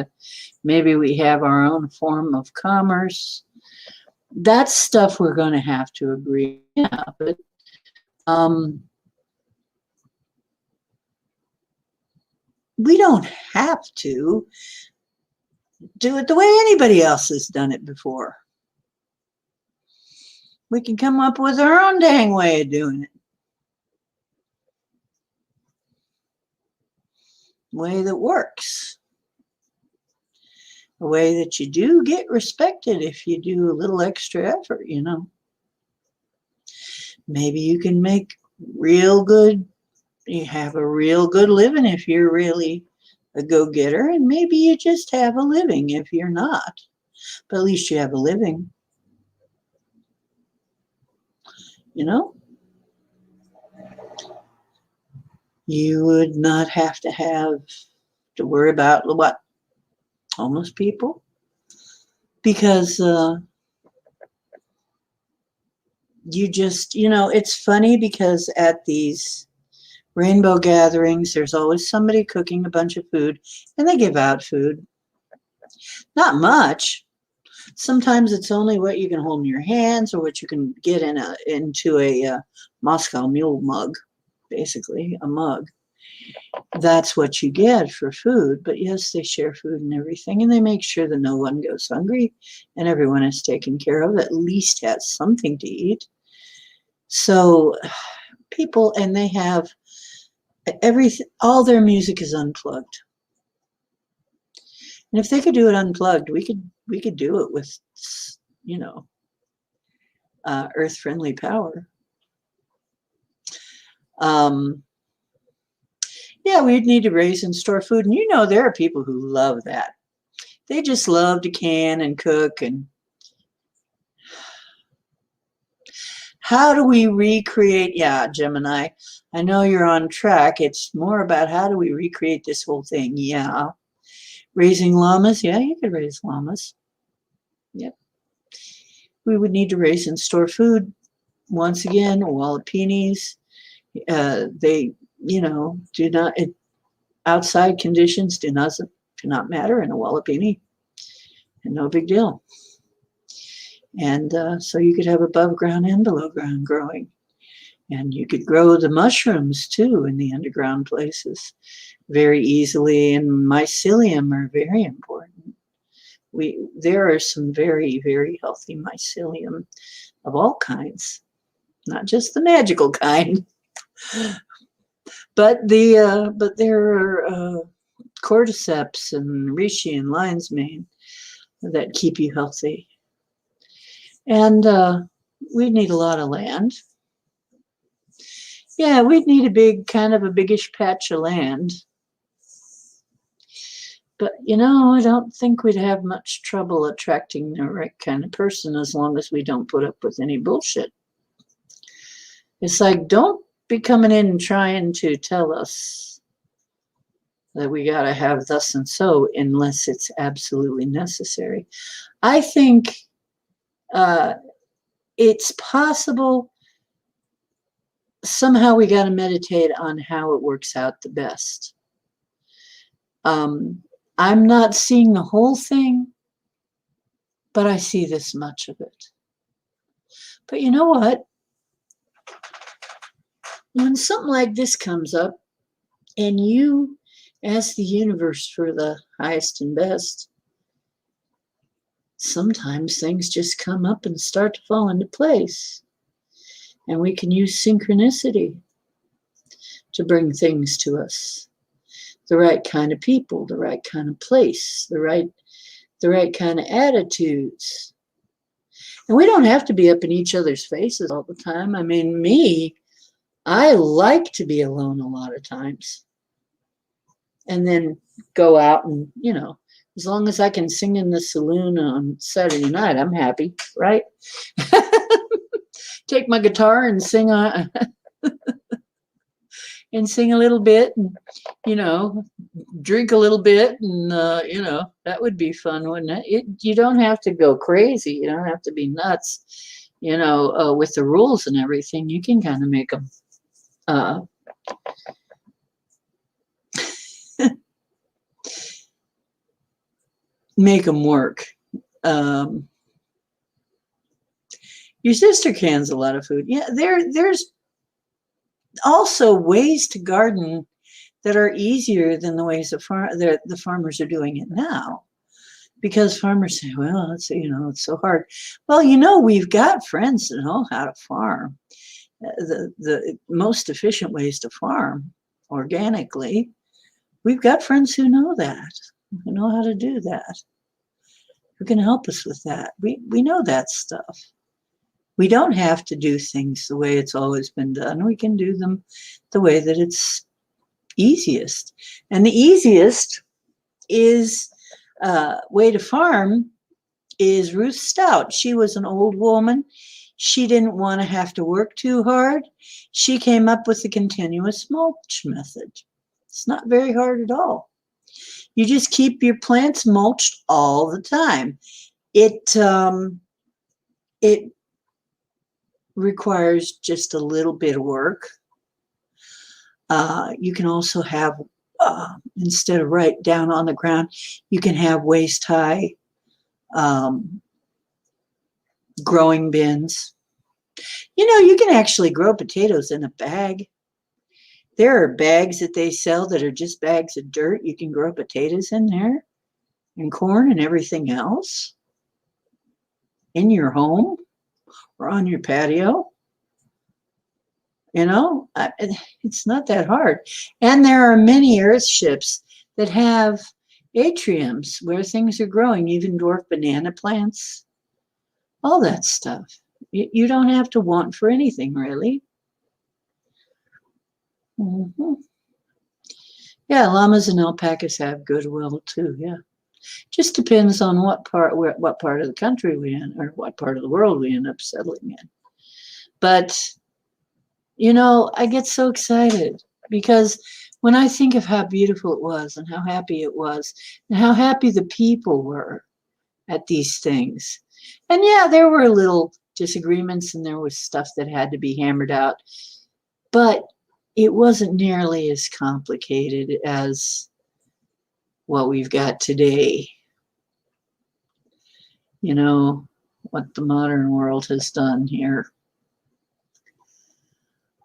maybe we have our own form of commerce. That's stuff we're going to have to agree. Yeah, but we don't have to do it the way anybody else has done it before. We can come up with our own dang way of doing it. Way that works. A way that you do get respected if you do a little extra effort, you know. Maybe you can make real good, you have a real good living if you're really a go-getter, and maybe you just have a living if you're not. But at least you have a living. You know? You would not have to worry about what? Homeless people? Because you just, you know, it's funny because at these rainbow gatherings, there's always somebody cooking a bunch of food, and they give out food. Not much. Sometimes it's only what you can hold in your hands or what you can get into a Moscow Mule mug, basically, a mug. That's what you get for food. But yes, they share food and everything, and they make sure that no one goes hungry and everyone is taken care of, at least has something to eat. So people, and they have everything, all their music is unplugged. And if they could do it unplugged, we could do it with, you know, earth-friendly power. Yeah, we'd need to raise and store food. And you know, there are people who love that. They just love to can and cook. And how do we recreate? Yeah, Gemini, I know you're on track. It's more about how do we recreate this whole thing? Yeah. Raising llamas? Yeah, you could raise llamas. Yep. We would need to raise and store food. Once again, Wallapinis, they, you know, outside conditions do not matter in a Wallapini, and no big deal. And so you could have above ground and below ground growing. And you could grow the mushrooms too in the underground places very easily. And mycelium are very important. There are some very, very healthy mycelium of all kinds, not just the magical kind, but there are cordyceps and reishi and lion's mane that keep you healthy. And we need a lot of land. Yeah, we'd need a biggish patch of land. But, I don't think we'd have much trouble attracting the right kind of person as long as we don't put up with any bullshit. It's like, don't be coming in and trying to tell us that we got to have thus and so unless it's absolutely necessary. I think it's possible. Somehow we got to meditate on how it works out the best. I'm not seeing the whole thing, but I see this much of it. But you know what? When something like this comes up and you ask the universe for the highest and best, sometimes things just come up and start to fall into place. And we can use synchronicity to bring things to us. The right kind of people, the right kind of place, the right kind of attitudes. And we don't have to be up in each other's faces all the time. I mean, I like to be alone a lot of times. And then go out and, as long as I can sing in the saloon on Saturday night, I'm happy, right? Take my guitar and sing and sing a little bit and, drink a little bit and, that would be fun, wouldn't it? You don't have to go crazy. You don't have to be nuts, with the rules and everything. You can kind of make them work. Your sister cans a lot of food. Yeah, there's also ways to garden that are easier than the ways the farmers are doing it now. Because farmers say, well, it's so hard. Well, we've got friends that know how to farm. The most efficient ways to farm organically. We've got friends who know that, who know how to do that, who can help us with that. We know that stuff. We don't have to do things the way it's always been done. We can do them the way that it's easiest. And the easiest way to farm is Ruth Stout. She was an old woman. She didn't want to have to work too hard. She came up with the continuous mulch method. It's not very hard at all. You just keep your plants mulched all the time. It requires just a little bit of work. You can also have, instead of right down on the ground, you can have waist high growing bins. You can actually grow potatoes in a bag. There are bags that they sell that are just bags of dirt. You can grow potatoes in there and corn and everything else in your home or on your patio. It's not that hard. And there are many earthships that have atriums where things are growing, even dwarf banana plants, all that stuff. You don't have to want for anything, really. Mm-hmm. Yeah, llamas and alpacas have goodwill too. Yeah, just depends on what part of the country we're in, or what part of the world we end up settling in. But I get so excited because when I think of how beautiful it was and how happy it was and how happy the people were at these things. And yeah, there were little disagreements and there was stuff that had to be hammered out, but it wasn't nearly as complicated as what we've got today. What the modern world has done here.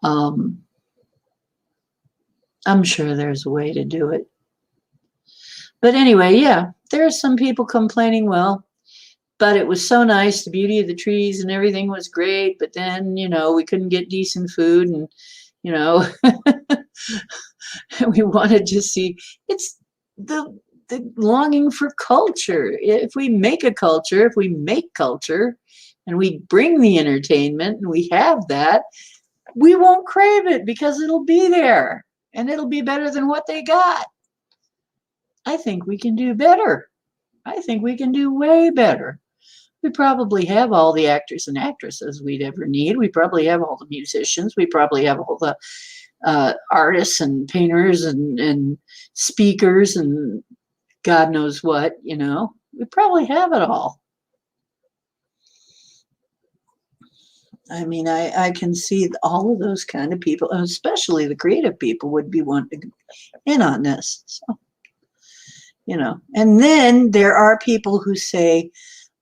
I'm sure there's a way to do it. But anyway, yeah, there are some people complaining, well, but it was so nice. The beauty of the trees and everything was great. But then, we couldn't get decent food and, you know, we wanted to see it's the longing for culture. If we make a culture, if we make culture and we bring the entertainment and we have that, we won't crave it because it'll be there and it'll be better than what they got. I think we can do better. I think we can do way better. We probably have all the actors and actresses we'd ever need. We probably have all the musicians. We probably have all the artists and painters and speakers and God knows what, We probably have it all. I mean, I can see all of those kind of people, especially the creative people, would be wanting in on this. So, and then there are people who say,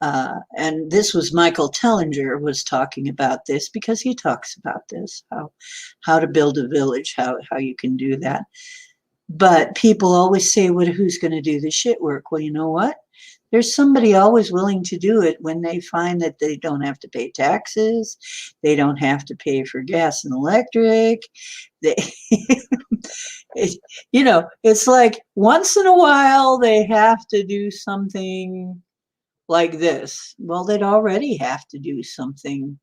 and this was Michael Tellinger was talking about this because he talks about this, how to build a village, how you can do that. But people always say, well, who's going to do the shit work? Well, you know what? There's somebody always willing to do it when they find that they don't have to pay taxes. They don't have to pay for gas and electric. They, it's like once in a while they have to do something like this. Well, they'd already have to do something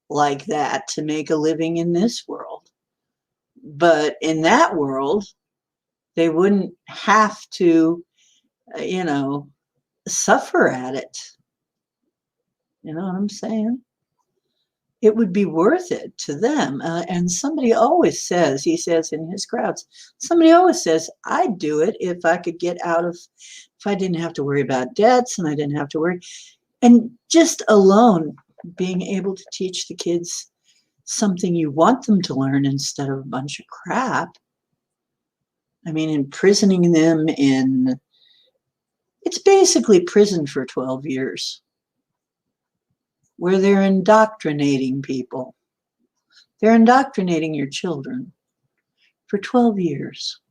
like that to make a living in this world. But in that world, they wouldn't have to, suffer at it. You know what I'm saying? It would be worth it to them. And somebody always says, he says in his crowds, somebody always says, I'd do it if I could get out of, if I didn't have to worry about debts and I didn't have to worry. And just alone being able to teach the kids something you want them to learn instead of a bunch of crap. I mean, imprisoning them in, it's basically prison for 12 years where they're indoctrinating people. They're indoctrinating your children for 12 years.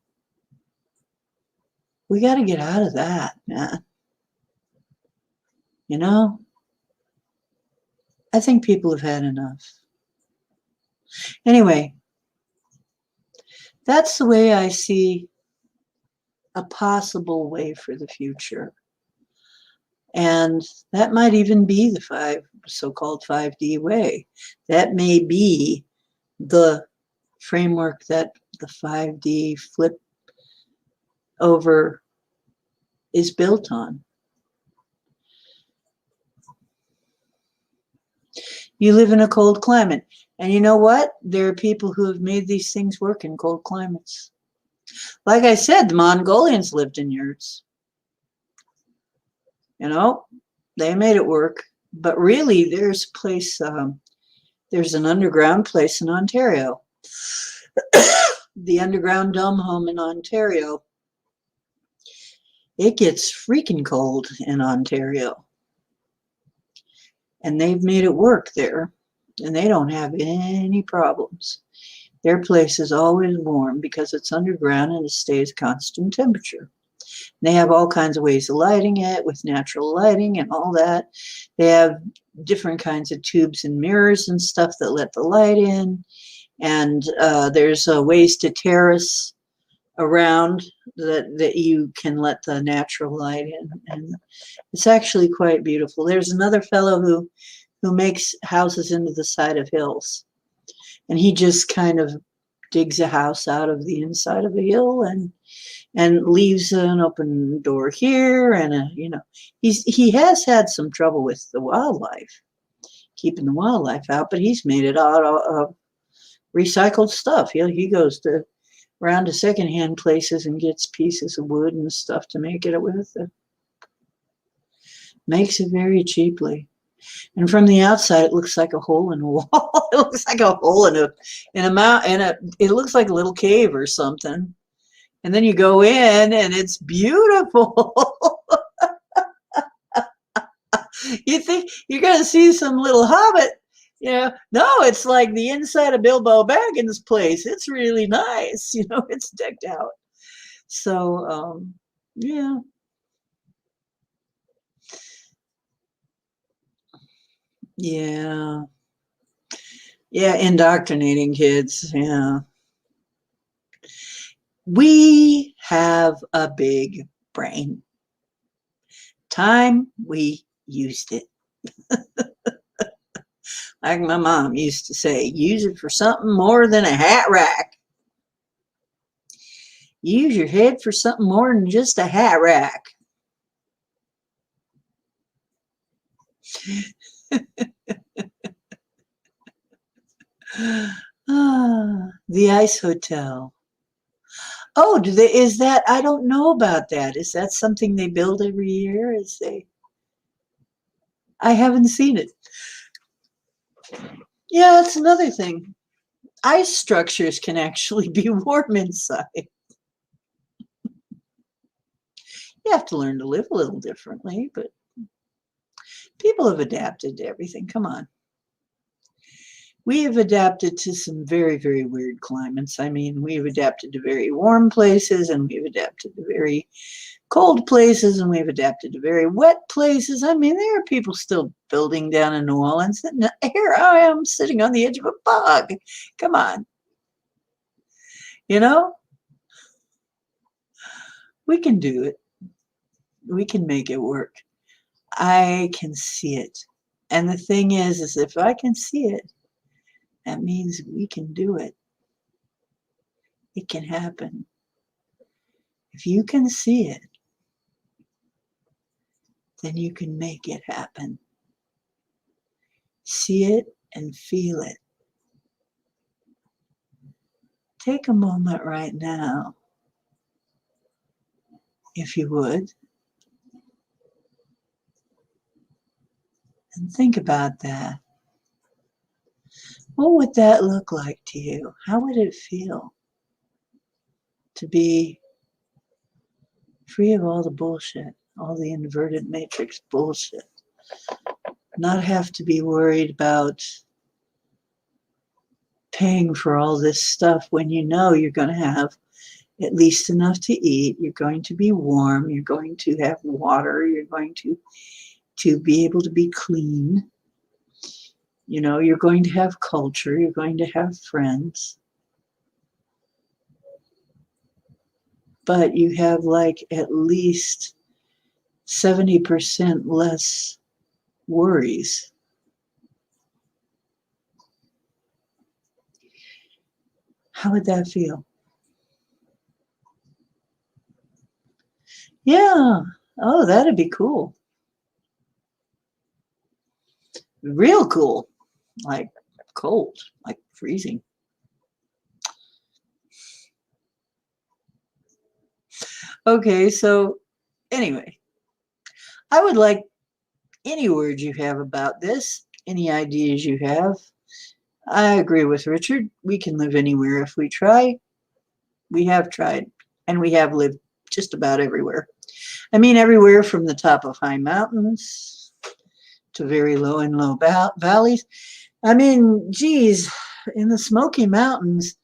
We got to get out of that, man. I think people have had enough. Anyway, that's the way I see a possible way for the future. And that might even be the so-called 5D way. That may be the framework that the 5D flip over is built on. You live in a cold climate. And you know what? There are people who have made these things work in cold climates. Like I said, the Mongolians lived in yurts. They made it work. But really, there's a place, there's an underground place in Ontario. The underground dumb home in Ontario. It gets freaking cold in Ontario. And they've made it work there. And they don't have any problems. Their place is always warm because it's underground and it stays constant temperature. They have all kinds of ways of lighting it with natural lighting and all that. They have different kinds of tubes and mirrors and stuff that let the light in. And there's ways to terrace around that you can let the natural light in. And it's actually quite beautiful. There's another fellow who makes houses into the side of hills. And he just kind of digs a house out of the inside of a hill and leaves an open door here. And, he has had some trouble with the wildlife, keeping the wildlife out, but he's made it out of recycled stuff. He goes around to secondhand places and gets pieces of wood and stuff to make it with. Makes it very cheaply. And from the outside, it looks like a hole in a wall. It looks like a hole in a mountain. It looks like a little cave or something. And then you go in, and it's beautiful. You think you're going to see some little hobbit. No, it's like the inside of Bilbo Baggins' place. It's really nice. It's decked out. So, yeah, Yeah. Yeah, indoctrinating kids. Yeah. We have a big brain. Time we used it. Like my mom used to say, use it for something more than a hat rack. Use your head for something more than just a hat rack. The Ice Hotel. Oh, is that, I don't know about that. Is that something they build every year? I haven't seen it. Yeah, that's another thing. Ice structures can actually be warm inside. You have to learn to live a little differently, but people have adapted to everything. Come on. We have adapted to some very, very weird climates. I mean, we've adapted to very warm places, and we've adapted to very cold places, and we've adapted to very wet places. I mean, there are people still building down in New Orleans. Here I am sitting on the edge of a bog. Come on. You know, we can do it. We can make it work. I can see it. And the thing is if I can see it, that means we can do it. It can happen. If you can see it, then you can make it happen. See it and feel it. Take a moment right now, if you would, and think about that. What would that look like to you? How would it feel to be free of all the bullshit, all the inverted matrix bullshit? Not have to be worried about paying for all this stuff when you know you're going to have at least enough to eat, you're going to be warm, you're going to have water, you're going to be able to be clean. You know, you're going to have culture, you're going to have friends. But you have like at least 70% less worries. How would that feel? Yeah. Oh, that'd be cool. Real cool. Like cold, like freezing. Okay, so anyway, I would like any words you have about this, any ideas you have. I agree with Richard. We can live anywhere if we try. We have tried, and we have lived just about everywhere. I mean, everywhere from the top of high mountains to very low and low valleys. I mean, geez, in the Smoky Mountains,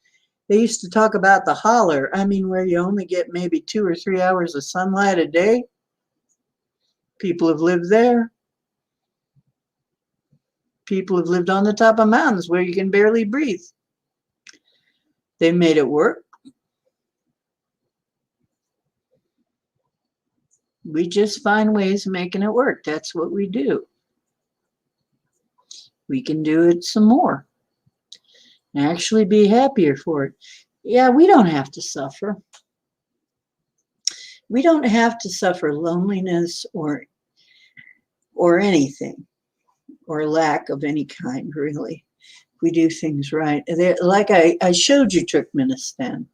they used to talk about the holler. I mean, where you only get maybe 2 or 3 hours of sunlight a day. People have lived there. People have lived on the top of mountains where you can barely breathe. They made it work. We just find ways of making it work. That's what we do. We can do it some more and actually be happier for it. Yeah, we don't have to suffer. We don't have to suffer loneliness or anything, or lack of any kind, really. We do things right. Like I showed you Turkmenistan.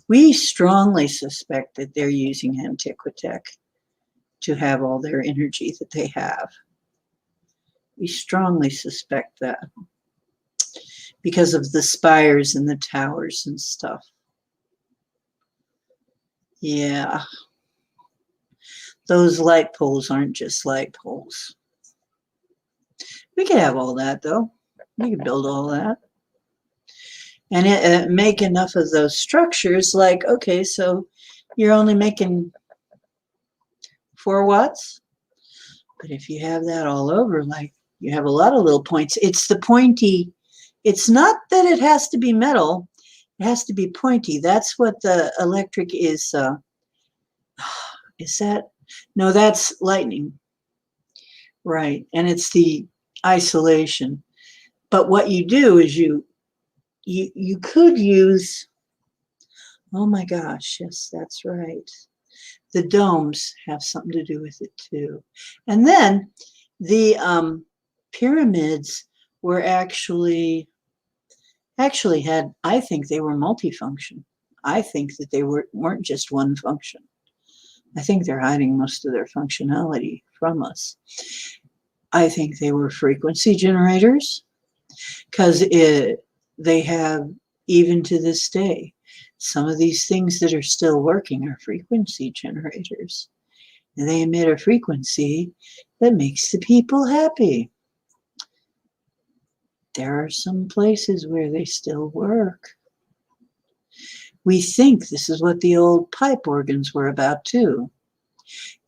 We strongly suspect that they're using Antiquitech to have all their energy that they have. We strongly suspect that because of the spires and the towers and stuff. Yeah. Those light poles aren't just light poles. We could have all that, though. We could build all that. And make enough of those structures, like, okay, so you're only making 4 watts. But if you have that all over, like You have a lot of little points. It's the pointy. It's not that it has to be metal. It has to be pointy. That's what the electric is. Is that? No, that's lightning. Right. And it's the isolation. But what you do is you could use, oh my gosh, yes, that's right. The domes have something to do with it too. And then the pyramids were actually had, I think they were multifunction. I think that they weren't just one function. I think they're hiding most of their functionality from us. I think they were frequency generators because they have, even to this day, some of these things that are still working are frequency generators. And they emit a frequency that makes the people happy. There are some places where they still work. We think this is what the old pipe organs were about too.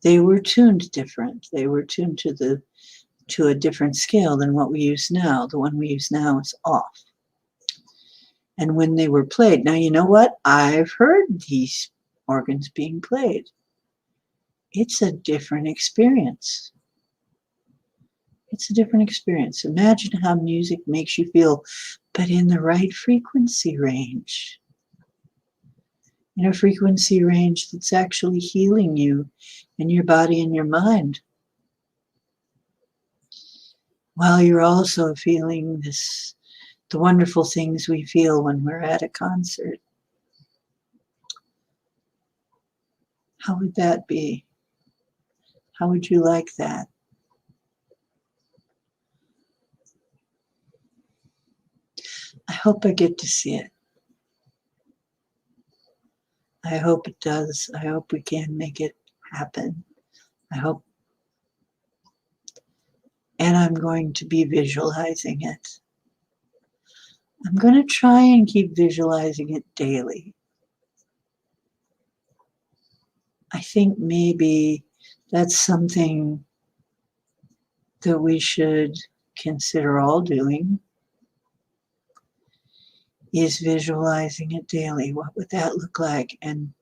They were tuned different. They were tuned to a different scale than what we use now. The one we use now is off. And when they were played, now you know what? I've heard these organs being played. It's a different experience. It's a different experience. Imagine how music makes you feel, but in the right frequency range. In a frequency range that's actually healing you and your body and your mind. While you're also feeling the wonderful things we feel when we're at a concert. How would that be? How would you like that? I hope I get to see it. I hope it does. I hope we can make it happen. I hope. And I'm going to be visualizing it. I'm going to try and keep visualizing it daily. I think maybe that's something that we should consider all doing, is visualizing it daily. What would that look like? And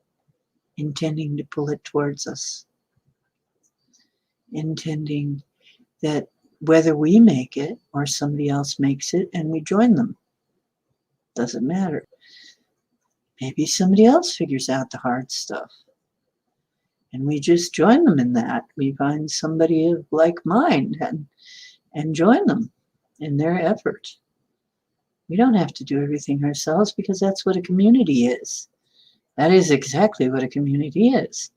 intending to pull it towards us. Intending that whether we make it or somebody else makes it and we join them, doesn't matter. Maybe somebody else figures out the hard stuff and we just join them in that. We find somebody of like mind and join them in their effort. We don't have to do everything ourselves because that's what a community is. That is exactly what a community is.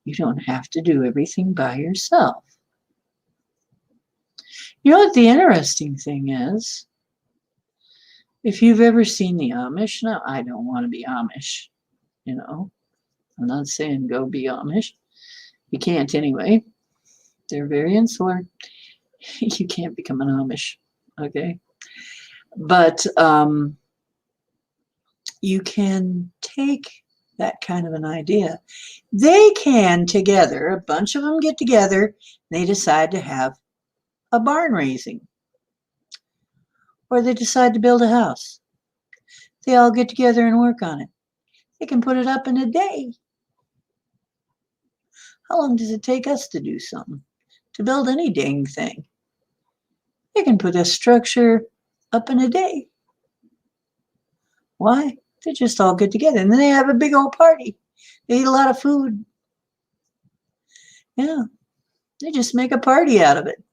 You don't have to do everything by yourself. You know what the interesting thing is? If you've ever seen the Amish, now I don't want to be Amish, you know. I'm not saying go be Amish. You can't anyway. They're very insular. You can't become an Amish, okay? But you can take that kind of an idea. They can together, a bunch of them get together, they decide to have a barn raising. Or they decide to build a house. They all get together and work on it. They can put it up in a day. How long does it take us to do something? To build any dang thing? They can put a structure up in a day. Why? They just all get together and then they have a big old party. They eat a lot of food. Yeah, they just make a party out of it.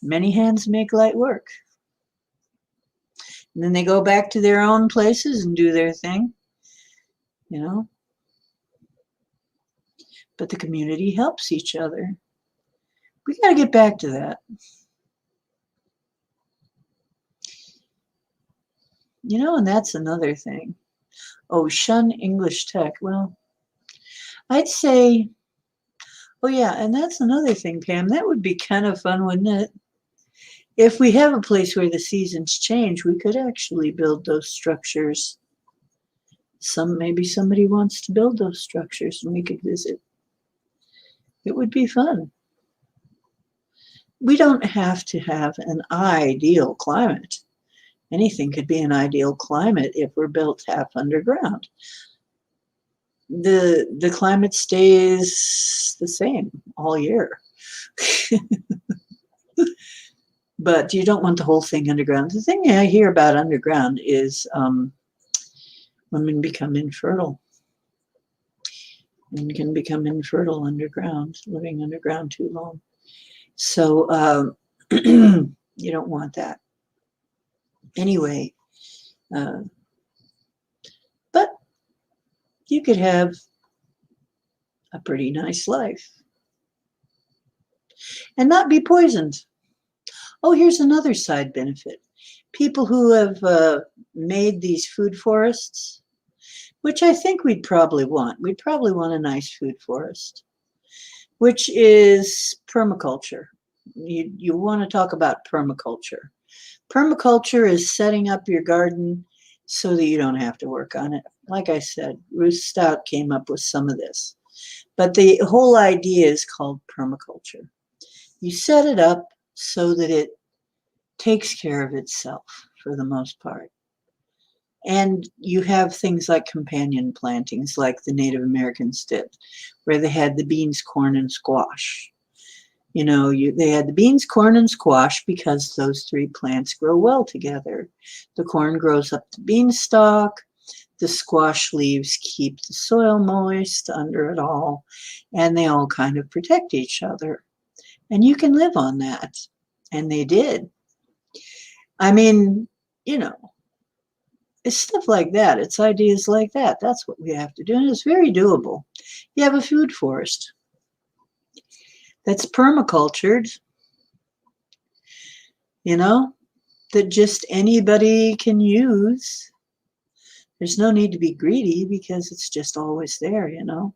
Many hands make light work. And then they go back to their own places and do their thing, you know. But the community helps each other. We got to get back to that. You know, and that's another thing. Oh, shun English tech. Well, I'd say, oh yeah, and that's another thing, Pam. That would be kind of fun, wouldn't it? If we have a place where the seasons change, we could actually build those structures. Maybe somebody wants to build those structures and we could visit. It would be fun. we don't have to have an ideal climate. Anything could be an ideal climate if we're built half underground. The climate stays the same all year. But you don't want the whole thing underground. The thing I hear about underground is women become infertile. Women can become infertile underground, living underground too long. So you don't want that. Anyway, but you could have a pretty nice life and not be poisoned. Oh, here's another side benefit. People who have made these food forests, which I think we'd probably want. We'd probably want a nice food forest, which is permaculture. You want to talk about permaculture. Permaculture is setting up your garden so that you don't have to work on it. Like I said, Ruth Stout came up with some of this. But the whole idea is called permaculture. You set it up so that it takes care of itself for the most part. And you have things like companion plantings like the Native Americans did, where they had the beans, corn, and squash. You know, they had the beans, corn, and squash because those three plants grow well together. The corn grows up the beanstalk. The squash leaves keep the soil moist under it all, and they all kind of protect each other. And you can live on that. And they did. I mean, you know, it's stuff like that. It's ideas like that. That's what we have to do. And it's very doable. You have a food forest that's permacultured, you know, that just anybody can use. There's no need to be greedy because it's just always there, you know.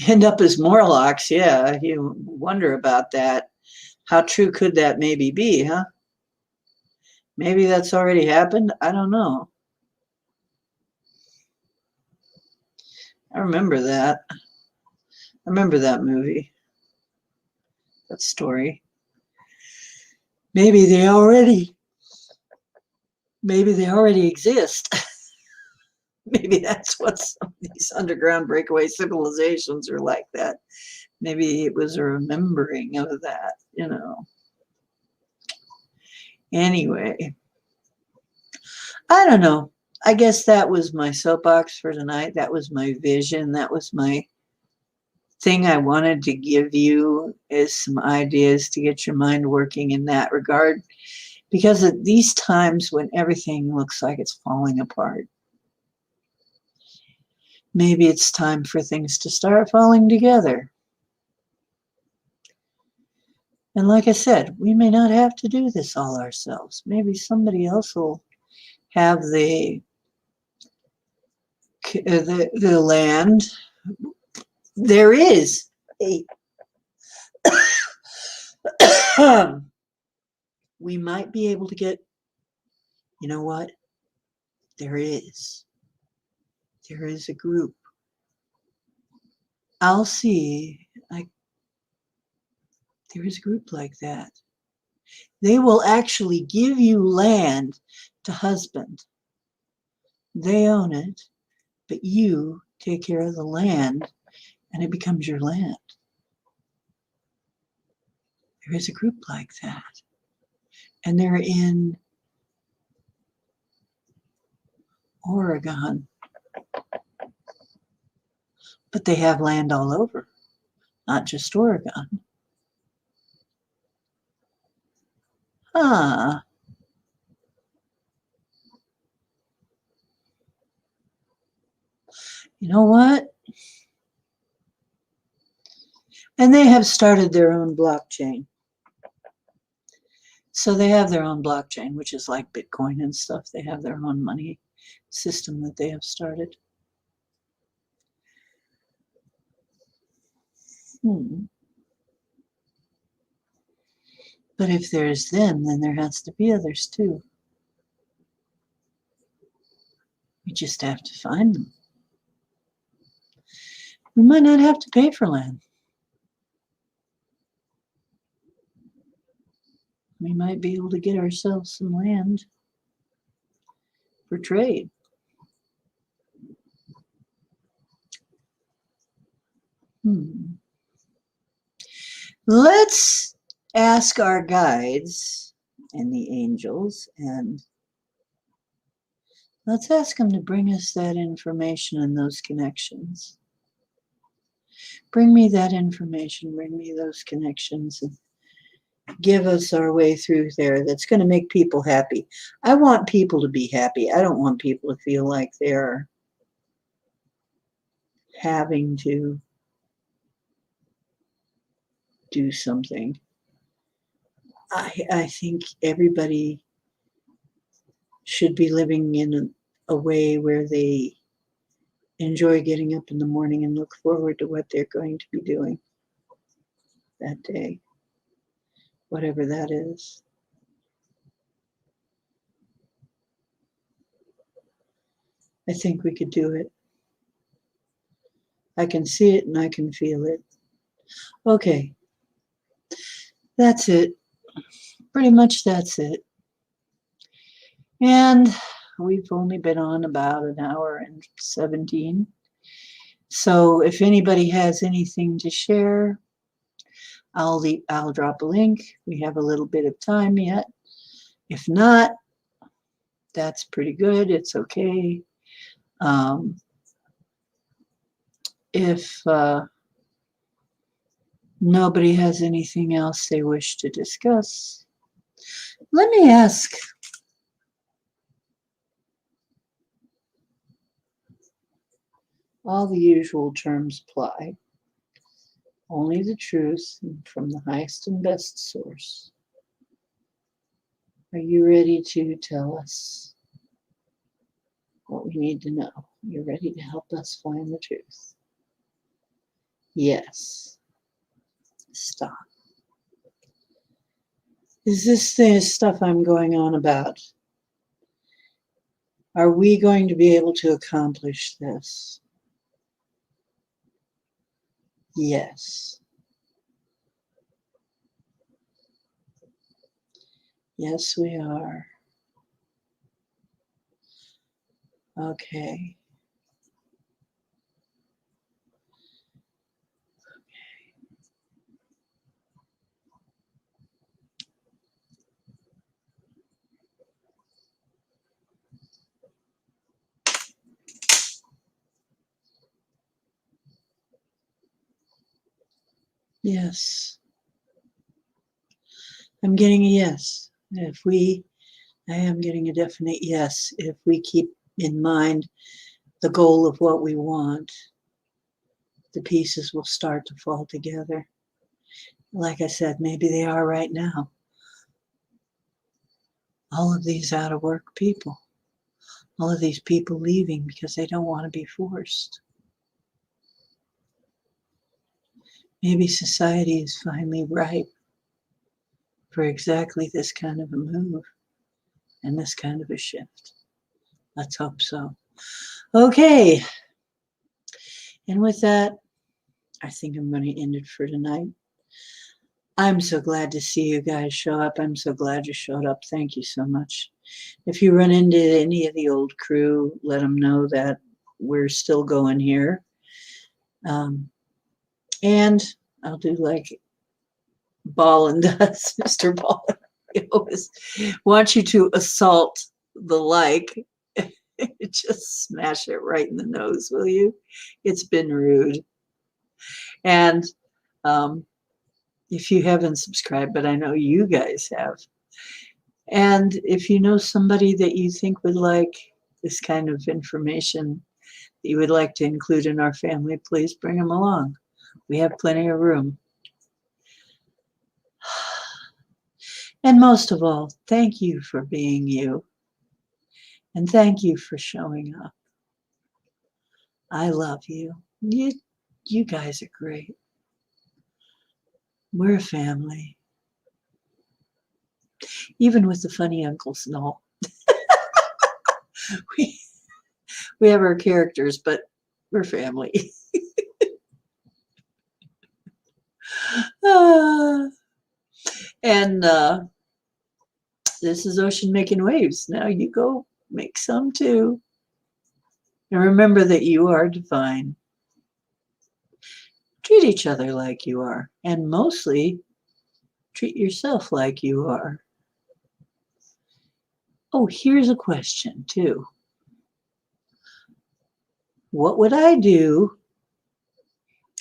End up as Morlocks, yeah, you wonder about that. How true could that maybe be, huh? Maybe that's already happened. I don't know. I remember that. I remember that movie, that story. Maybe they already exist. Maybe that's what some of these underground breakaway civilizations are like that. Maybe it was a remembering of that, you know. Anyway, I don't know. I guess that was my soapbox for tonight. That was my vision. That was my thing I wanted to give you, is some ideas to get your mind working in that regard. Because at these times when everything looks like it's falling apart, maybe it's time for things to start falling together. And like I said, we may not have to do this all ourselves. Maybe somebody else will have the land. There is a we might be able to get, you know what? There is a group. I'll see, there is a group like that. They will actually give you land to husband. They own it, but you take care of the land and it becomes your land. There is a group like that. And they're in Oregon. But they have land all over, not just Oregon. Huh. You know what? And they have started their own blockchain. So they have their own blockchain, which is like Bitcoin and stuff. They have their own money system that they have started. But if there's them, then there has to be others too. We just have to find them. We might not have to pay for land. We might be able to get ourselves some land for trade. Let's ask our guides and the angels, and let's ask them to bring us that information and those connections. Bring me that information, bring me those connections, and give us our way through there that's going to make people happy. I want people to be happy. I don't want people to feel like they're having to do something. I think everybody should be living in a way where they enjoy getting up in the morning and look forward to what they're going to be doing that day, whatever that is. I think we could do it. I can see it and I can feel it. Okay, that's it. Pretty much that's it. And we've only been on about an hour and 17. So if anybody has anything to share, I'll drop a link. We have a little bit of time yet. If not, that's pretty good. It's okay. If nobody has anything else they wish to discuss, let me ask. All the usual terms apply. Only the truth from the highest and best source. Are you ready to tell us what we need to know? You're ready to help us find the truth? Yes. Stop. Is this the stuff I'm going on about? Are we going to be able to accomplish this? Yes. Yes, we are. Okay. Yes. I'm getting a yes. I am getting a definite yes. If we keep in mind the goal of what we want, the pieces will start to fall together. Like I said, maybe they are right now. All of these out of work people, all of these people leaving because they don't want to be forced. Maybe society is finally ripe for exactly this kind of a move and this kind of a shift. Let's hope so. Okay. And with that, I think I'm going to end it for tonight. I'm so glad to see you guys show up. I'm so glad you showed up. Thank you so much. If you run into any of the old crew, let them know that we're still going here. And I'll do like Ballin does, Mr. Ballin. I always want you to assault the like. Just smash it right in the nose, will you? It's been rude. And if you haven't subscribed, but I know you guys have. And if you know somebody that you think would like this kind of information that you would like to include in our family, please bring them along. We have plenty of room. And most of all, thank you for being you. And thank you for showing up. I love you. You guys are great. We're a family. Even with the funny uncles and all. we have our characters, but we're family. Ah, and this is Ocean Making Waves. Now you go make some too. And remember that you are divine. Treat each other like you are, and mostly treat yourself like you are. Oh, here's a question too. What would I do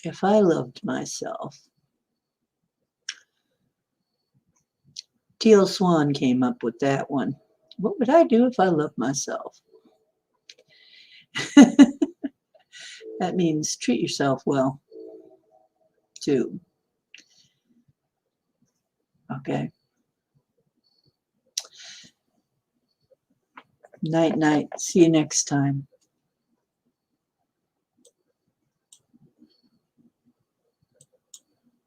if I loved myself? Teal Swan came up with that one. What would I do if I loved myself? That means treat yourself well, too. Okay. Night, night. See you next time.